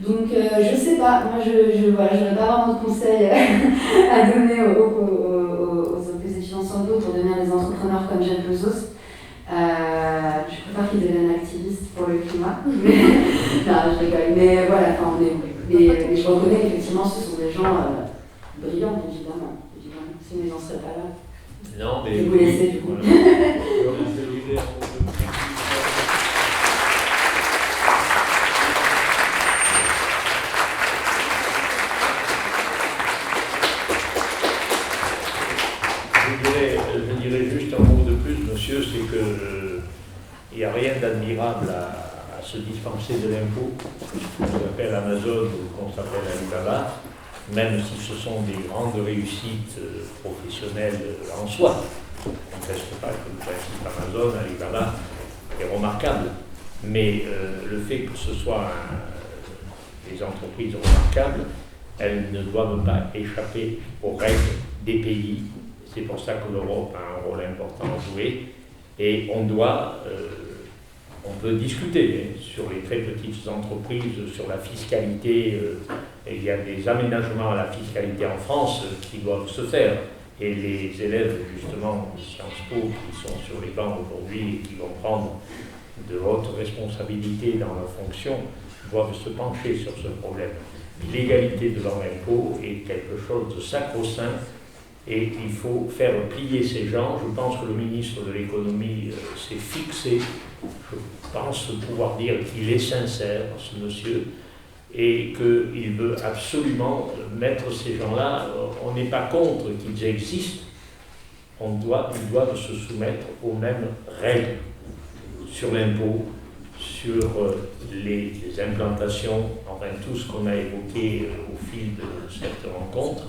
Donc je sais pas, moi j'aurais pas vraiment de conseils à donner aux oppositions sanglot pour devenir des entrepreneurs comme Jeff Bezos. Je préfère qu'ils deviennent activistes pour le climat. Non, je rigole, mais voilà, mais je reconnais effectivement ce sont des gens brillants, évidemment. Sinon, ils n'en seraient pas là. Non, mais. Je vais vous laisser du coup. Je dirais juste un mot de plus, monsieur, c'est que il n'y a rien d'admirable à se dispenser de l'impôt, qu'on s'appelle Amazon ou qu'on s'appelle Alibaba, même si ce sont des grandes réussites professionnelles en soi. On ne teste pas que le principe Amazon, Alibaba est remarquable, mais le fait que ce soit des entreprises remarquables, elles ne doivent pas échapper aux règles des pays. C'est pour ça que l'Europe a un rôle important à jouer, et on peut discuter sur les très petites entreprises, sur la fiscalité. Il y a des aménagements à la fiscalité en France qui doivent se faire. Et les élèves, justement, de Sciences Po, qui sont sur les bancs aujourd'hui et qui vont prendre de hautes responsabilités dans leurs fonctions, doivent se pencher sur ce problème. L'égalité devant l'impôt est quelque chose de sacro-saint et il faut faire plier ces gens. Je pense que le ministre de l'économie s'est fixé. Je pense pouvoir dire qu'il est sincère, ce monsieur, et qu'il veut absolument mettre ces gens-là. On n'est pas contre qu'ils existent, ils doivent se soumettre aux mêmes règles sur l'impôt, sur les implantations, enfin tout ce qu'on a évoqué au fil de cette rencontre.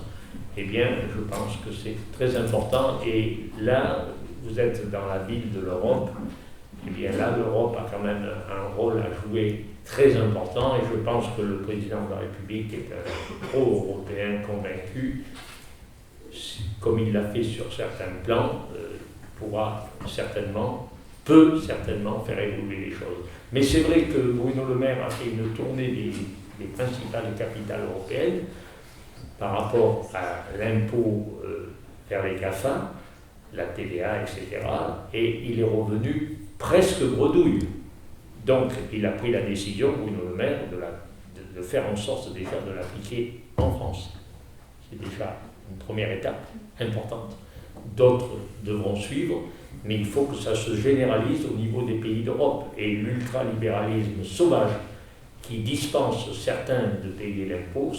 Eh bien, je pense que c'est très important. Et là, vous êtes dans la ville de l'Europe. Eh bien là, l'Europe a quand même un rôle à jouer très important. Et je pense que le président de la République est un pro-européen convaincu, comme il l'a fait sur certains plans, peut certainement faire évoluer les choses. Mais c'est vrai que Bruno Le Maire a fait une tournée des principales capitales européennes par rapport à l'impôt vers les GAFA, la TVA, etc. Et il est revenu presque bredouille. Donc il a pris la décision, Bruno Le Maire, de faire en sorte déjà de l'appliquer en France. C'est déjà une première étape importante. D'autres devront suivre, mais il faut que ça se généralise au niveau des pays d'Europe. Et l'ultralibéralisme sauvage qui dispense certains de payer l'impôt,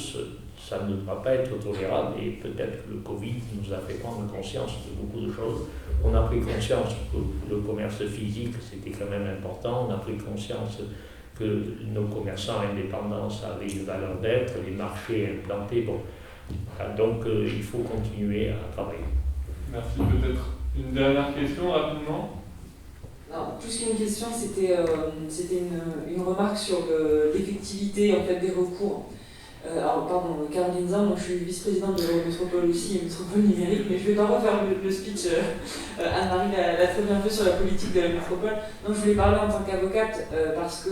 ça ne doit pas être tolérable. Et peut-être que le Covid nous a fait prendre conscience de beaucoup de choses. On a pris conscience que le commerce physique, c'était quand même important. On a pris conscience que nos commerçants indépendants avaient une valeur d'être, les marchés implantés. Bon. Donc il faut continuer à travailler. Merci. Peut-être une dernière question rapidement. Non, plus qu'une question, c'était une remarque sur l'effectivité en fait, des recours. Caroline Zin, moi je suis vice-présidente de l'Eurométropole aussi, métropole numérique, mais je ne vais pas refaire le speech. Anne-Marie l'a très bien fait sur la politique de la métropole. Donc je voulais parler en tant qu'avocate parce que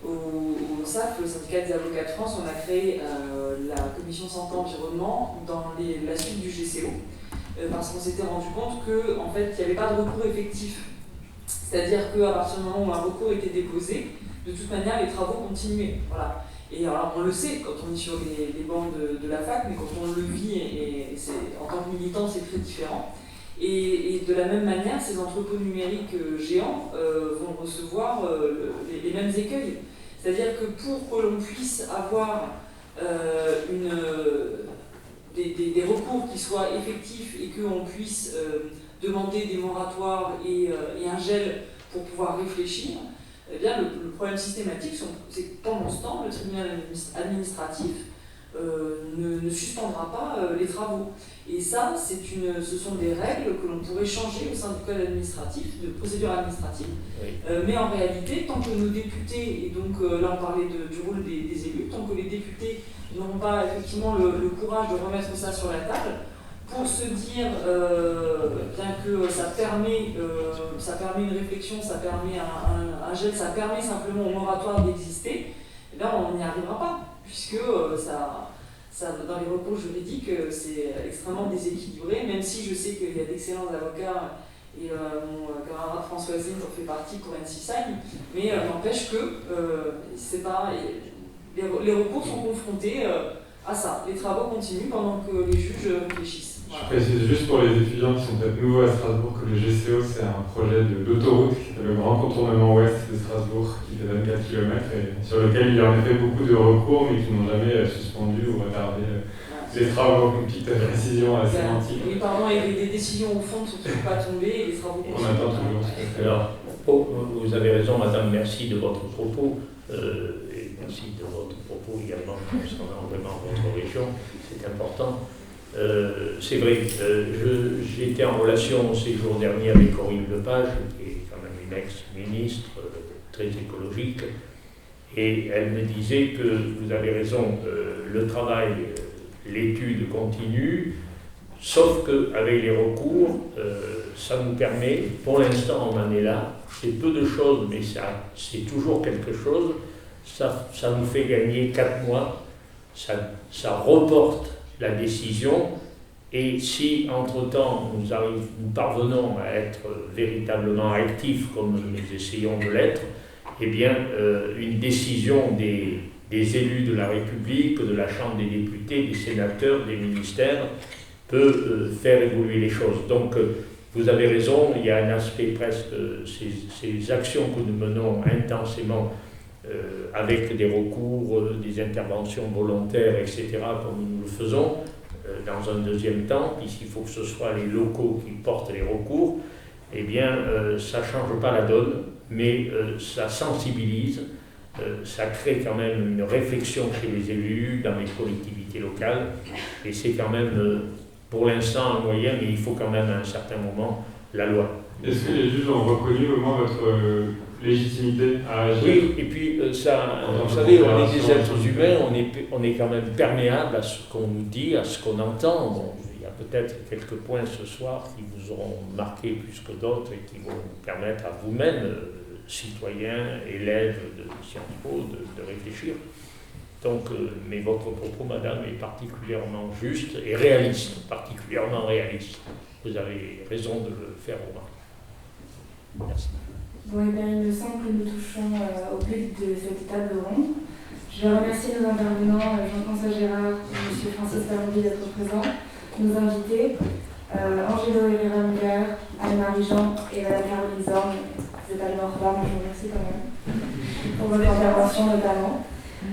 au SAF, le syndicat des avocats de France, on a créé la commission santé environnement dans la suite du GCO. Parce qu'on s'était rendu compte qu'en fait, il n'y avait pas de recours effectif. C'est-à-dire qu'à partir du moment où un recours était déposé, de toute manière, les travaux continuaient. Voilà. Et alors, on le sait quand on est sur les bancs de la fac, mais quand on le vit, et en tant que militant, c'est très différent. Et de la même manière, ces entrepôts numériques géants vont recevoir les mêmes écueils. C'est-à-dire que pour que l'on puisse avoir des recours qui soient effectifs et qu'on puisse demander des moratoires et un gel pour pouvoir réfléchir, eh bien, le problème systématique, c'est que pendant ce temps, le tribunal administratif ne suspendra pas les travaux. Et ça, ce sont des règles que l'on pourrait changer au sein du code administratif, de procédure administrative. Oui. Mais en réalité, tant que nos députés, et donc là on parlait du rôle des élus, tant que les députés n'auront pas effectivement le courage de remettre ça sur la table, pour se dire, bien que ça permet une réflexion, ça permet un gel, ça permet simplement au moratoire d'exister, eh bien on n'y arrivera pas, puisque dans les recours juridiques, c'est extrêmement déséquilibré, même si je sais qu'il y a d'excellents avocats, et mon camarade Françoisine en fait partie pour NC-SIGN, mais n'empêche que les recours sont confrontés à ça. Les travaux continuent pendant que les juges réfléchissent. Je précise juste pour les étudiants qui sont peut-être nouveaux à Strasbourg que le GCO c'est un projet d'autoroute qui s'appelle le Grand Contournement Ouest de Strasbourg qui fait 24 km et sur lequel il y a en effet beaucoup de recours mais qui n'ont jamais suspendu ou retardé les travaux. Une petite précision à la sémantique. Oui, pardon, et des décisions au fond ne sont toujours pas tombées et les travaux continuent. On attend toujours. Alors, vous avez raison, madame, merci de votre propos. Et merci de votre propos également concernant vraiment votre région, c'est important. C'est vrai, j'ai été en relation ces jours derniers avec Corinne Lepage, qui est quand même une ex-ministre très écologique, et elle me disait que vous avez raison, le travail, l'étude continue, sauf qu'avec les recours, ça nous permet, pour l'instant on en est là, c'est peu de choses, mais c'est toujours quelque chose, ça nous fait gagner 4 mois, ça reporte la décision, et si entre-temps nous parvenons à être véritablement actifs comme nous essayons de l'être, eh bien une décision des élus de la République, de la Chambre des députés, des sénateurs, des ministères peut faire évoluer les choses. Donc vous avez raison, il y a un aspect presque, ces actions que nous menons intensément avec des recours, des interventions volontaires, etc., comme nous le faisons, dans un deuxième temps, puisqu'il faut que ce soit les locaux qui portent les recours, eh bien, ça ne change pas la donne, mais ça sensibilise, ça crée quand même une réflexion chez les élus, dans les collectivités locales, et c'est quand même, pour l'instant, un moyen, mais il faut quand même à un certain moment la loi. Est-ce que les juges ont reconnu au moins votre légitimité à agir? Oui, et puis ça, vous savez, on est des êtres humains, on est quand même perméable à ce qu'on nous dit, à ce qu'on entend. Bon, il y a peut-être quelques points ce soir qui vous auront marqué plus que d'autres et qui vont vous permettre à vous-même, citoyens, élèves de Sciences Po, de réfléchir. Donc, mais votre propos, madame, est particulièrement juste et réaliste, particulièrement réaliste. Vous avez raison de le faire remarquer. Merci. Bon, et bien, il me semble que nous touchons au but de cette table ronde. Je vais remercier nos intervenants, Jean-François Gérard et M. Francis Ferrandi d'être présents, nos invités, Angelo Herrera Müller, Anne-Marie Jean et Mme Caroline Zorn. Vous êtes allés en retard, mais je vous remercie quand même pour votre intervention notamment.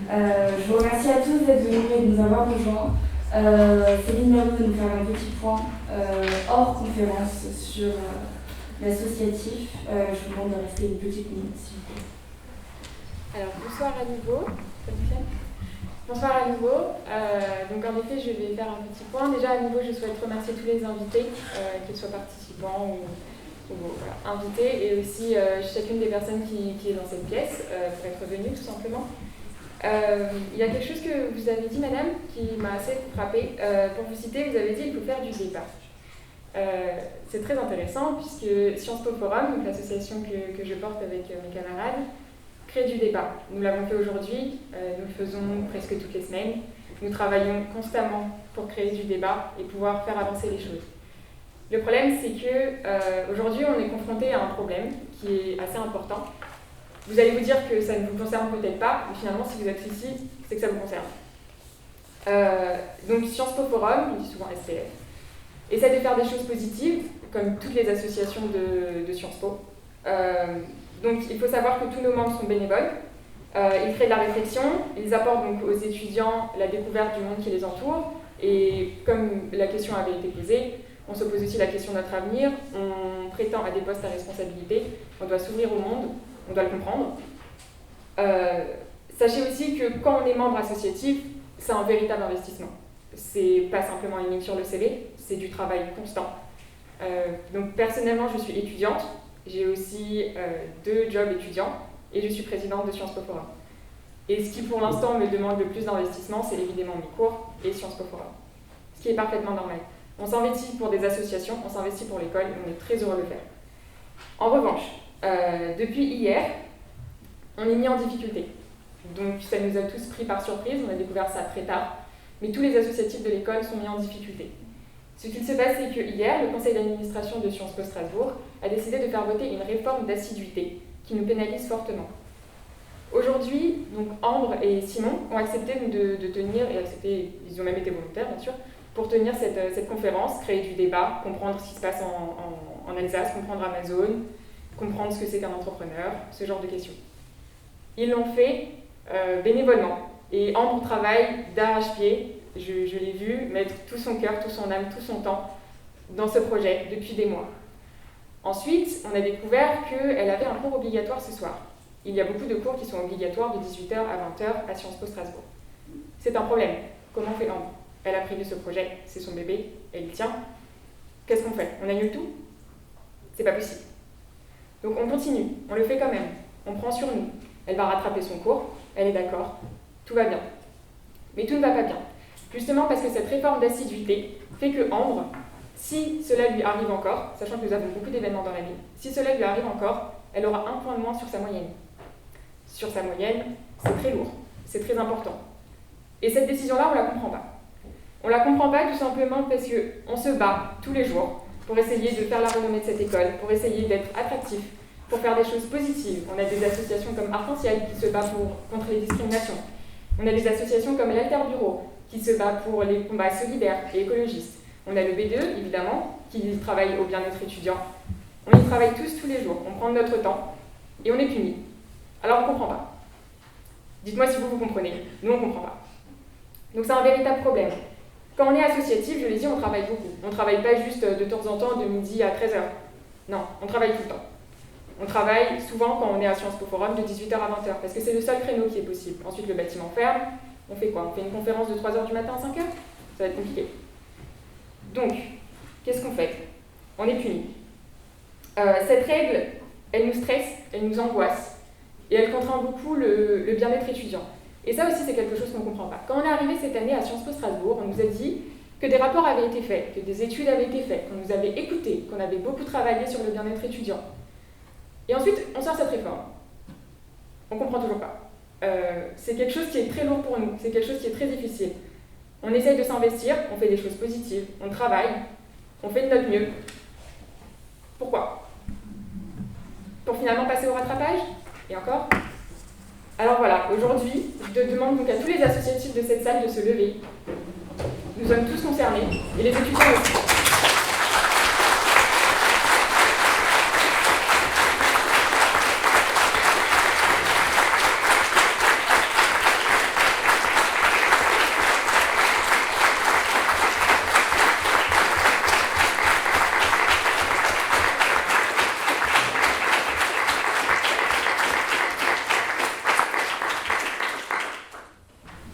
Je vous remercie à tous d'être venus et de nous avoir rejoints. Céline Merlot va nous faire un petit point hors conférence sur l'associatif. Je vous demande de rester une petite minute, s'il vous plaît. Alors, bonsoir à nouveau. Bonsoir à nouveau. Donc, en effet, je vais faire un petit point. Déjà, à nouveau, je souhaite remercier tous les invités, qu'ils soient participants ou voilà, invités, et aussi chacune des personnes qui est dans cette pièce pour être venue, tout simplement. Il y a quelque chose que vous avez dit, madame, qui m'a assez frappée. Pour vous citer, vous avez dit qu'il faut faire du débat. C'est très intéressant puisque Sciences Po Forum, donc l'association que je porte avec mes camarades, crée du débat. Nous l'avons fait aujourd'hui, nous le faisons presque toutes les semaines. Nous travaillons constamment pour créer du débat et pouvoir faire avancer les choses. Le problème, c'est que aujourd'hui, on est confronté à un problème qui est assez important. Vous allez vous dire que ça ne vous concerne peut-être pas, mais finalement, si vous êtes ici, c'est que ça vous concerne. Donc, Sciences Po Forum, on dit souvent SPF, essaie de faire des choses positives, comme toutes les associations de Sciences Po. Donc, il faut savoir que tous nos membres sont bénévoles. Ils créent de la réflexion, ils apportent donc aux étudiants la découverte du monde qui les entoure. Et comme la question avait été posée, on se pose aussi la question de notre avenir. On prétend à des postes à responsabilité. On doit s'ouvrir au monde, on doit le comprendre. Sachez aussi que quand on est membre associatif, c'est un véritable investissement. C'est pas simplement une ligne sur le CV, c'est du travail constant. Donc personnellement, je suis étudiante, j'ai aussi 2 jobs étudiants et je suis présidente de Sciences Po Forum. Et ce qui pour l'instant me demande le plus d'investissement, c'est évidemment mes cours et Sciences Po Forum. Ce qui est parfaitement normal. On s'investit pour des associations, on s'investit pour l'école et on est très heureux de le faire. En revanche, depuis hier, on est mis en difficulté. Donc ça nous a tous pris par surprise, on a découvert ça très tard. Mais tous les associatifs de l'école sont mis en difficulté. Ce qu'il se passe, c'est que hier, le conseil d'administration de Sciences Po Strasbourg a décidé de faire voter une réforme d'assiduité qui nous pénalise fortement. Aujourd'hui, donc Ambre et Simon ont accepté de tenir, et ils ont même été volontaires bien sûr, pour tenir cette conférence, créer du débat, comprendre ce qui se passe en Alsace, comprendre Amazon, comprendre ce que c'est qu'un entrepreneur, ce genre de questions. Ils l'ont fait bénévolement. Et Ambre travaille d'arrache-pied, je l'ai vu, mettre tout son cœur, tout son âme, tout son temps dans ce projet depuis des mois. Ensuite, on a découvert qu'elle avait un cours obligatoire ce soir. Il y a beaucoup de cours qui sont obligatoires de 18h à 20h à Sciences Po Strasbourg. C'est un problème. Comment fait Ambre? Elle a pris de ce projet, c'est son bébé, elle y tient. Qu'est-ce qu'on fait? On annule tout? C'est pas possible. Donc on continue, on le fait quand même, on prend sur nous. Elle va rattraper son cours, elle est d'accord, tout va bien. Mais tout ne va pas bien. Justement parce que cette réforme d'assiduité fait que Ambre, si cela lui arrive encore, sachant que nous avons beaucoup d'événements dans la vie, si cela lui arrive encore, elle aura 1 point de moins sur sa moyenne. Sur sa moyenne, c'est très lourd, c'est très important. Et cette décision-là, on ne la comprend pas. On ne la comprend pas tout simplement parce qu'on se bat tous les jours pour essayer de faire la renommée de cette école, pour essayer d'être attractif, pour faire des choses positives. On a des associations comme Arc-en-Ciel qui se bat contre les discriminations. On a des associations comme l'Alter Bureau qui se bat pour les combats solidaires et écologistes. On a le B2, évidemment, qui travaille au bien-être étudiant. On y travaille tous les jours, on prend notre temps et on est punis. Alors on ne comprend pas. Dites-moi si vous comprenez. Nous, on ne comprend pas. Donc c'est un véritable problème. Quand on est associatif, je l'ai dit, on travaille beaucoup. On ne travaille pas juste de temps en temps de midi à 13h. Non, on travaille tout le temps. On travaille souvent quand on est à Sciences Po Forum de 18h à 20h, parce que c'est le seul créneau qui est possible. Ensuite, le bâtiment ferme. On fait quoi? On fait une conférence de 3h du matin à 5h? Ça va être compliqué. Donc, qu'est-ce qu'on fait? On est puni. Cette règle, elle nous stresse, elle nous angoisse, et elle contraint beaucoup le bien-être étudiant. Et ça aussi, c'est quelque chose qu'on ne comprend pas. Quand on est arrivé cette année à Sciences Po Strasbourg, on nous a dit que des rapports avaient été faits, que des études avaient été faites, qu'on nous avait écoutés, qu'on avait beaucoup travaillé sur le bien-être étudiant. Et ensuite, on sort cette réforme. On ne comprend toujours pas. C'est quelque chose qui est très lourd pour nous, c'est quelque chose qui est très difficile. On essaye de s'investir, on fait des choses positives, on travaille, on fait de notre mieux. Pourquoi? Pour finalement passer au rattrapage? Et encore? Alors voilà, aujourd'hui, je demande donc à tous les associatifs de cette salle de se lever. Nous sommes tous concernés, et les étudiants aussi.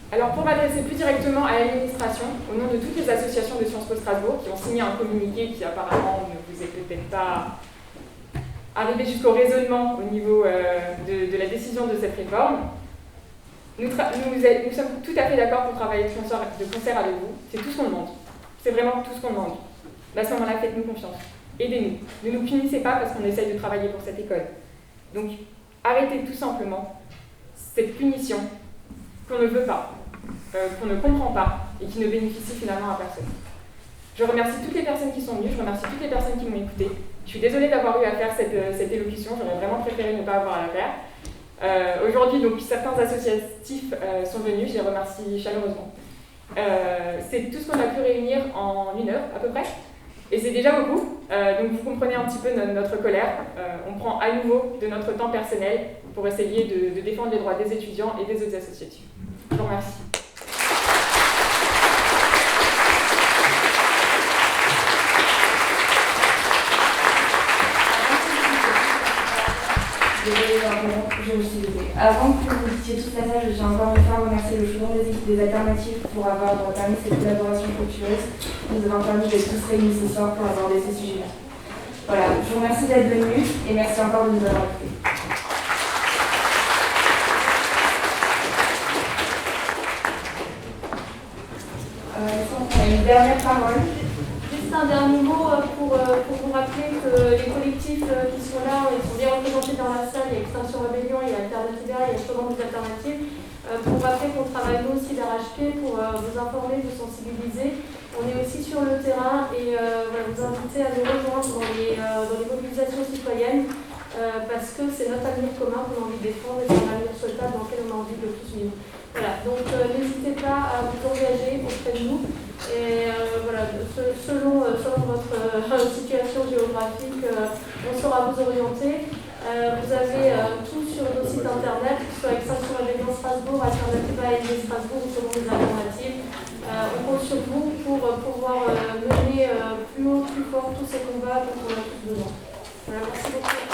Alors pour m'adresser plus directement à l'administration, au nom de toutes les associations de Sciences Po Strasbourg qui ont signé un communiqué qui apparemment ne vous est peut-être pas arrivé jusqu'au raisonnement au niveau de la décision de cette réforme, nous sommes tout à fait d'accord pour travailler de concert avec vous. C'est tout ce qu'on demande. C'est vraiment tout ce qu'on demande. À ce moment-là, faites-nous confiance. Aidez-nous. Ne nous punissez pas parce qu'on essaye de travailler pour cette école. Donc arrêtez tout simplement cette punition qu'on ne veut pas, qu'on ne comprend pas et qui ne bénéficie finalement à personne. Je remercie toutes les personnes qui sont venues, je remercie toutes les personnes qui m'ont écouté. Je suis désolée d'avoir eu à faire cette élocution, j'aurais vraiment préféré ne pas avoir à la faire. Aujourd'hui, donc, certains associatifs sont venus, je les remercie chaleureusement. C'est tout ce qu'on a pu réunir en 1 heure à peu près, et c'est déjà beaucoup. Donc vous comprenez un petit peu notre colère. On prend à nouveau de notre temps personnel pour essayer de défendre les droits des étudiants et des autres associatifs. Je vous remercie. Je vais aussi Avant que vous disiez tout ça, je tiens encore une fois à remercier le chaudron des équipes des alternatives pour avoir permis cette collaboration fructueuse, nous avons permis d'être tous réunis ce soir pour aborder ces sujets-là. Voilà, je vous remercie d'être venus et merci encore de nous avoir écoutés. On a une dernière parole. Juste un dernier mot pour vous rappeler que les collectifs qui sont là, ils sont bien représentés dans la salle. Il y a Extinction Rebellion, il y a Alternativa, il y a Chaudron des Alternatives. Pour vous rappeler qu'on travaille nous aussi d'arrache-pied pour vous informer, vous sensibiliser. On est aussi sur le terrain et voilà, vous inviter à nous rejoindre dans les mobilisations citoyennes parce que c'est notre avenir commun qu'on a envie de défendre et c'est un avenir souhaitable dans lequel on a envie de tous vivre. Voilà, donc n'hésitez pas à vous engager auprès de nous. Et voilà, selon votre situation géographique, on saura vous orienter. Vous avez tout sur nos sites internet, que ce soit Extinction Rebellion Strasbourg, Alternativa et Strasbourg ou selon les alternatives. On compte sur vous pour pouvoir mener plus haut, plus fort tous ces combats dont on a tous besoin. Voilà, merci beaucoup.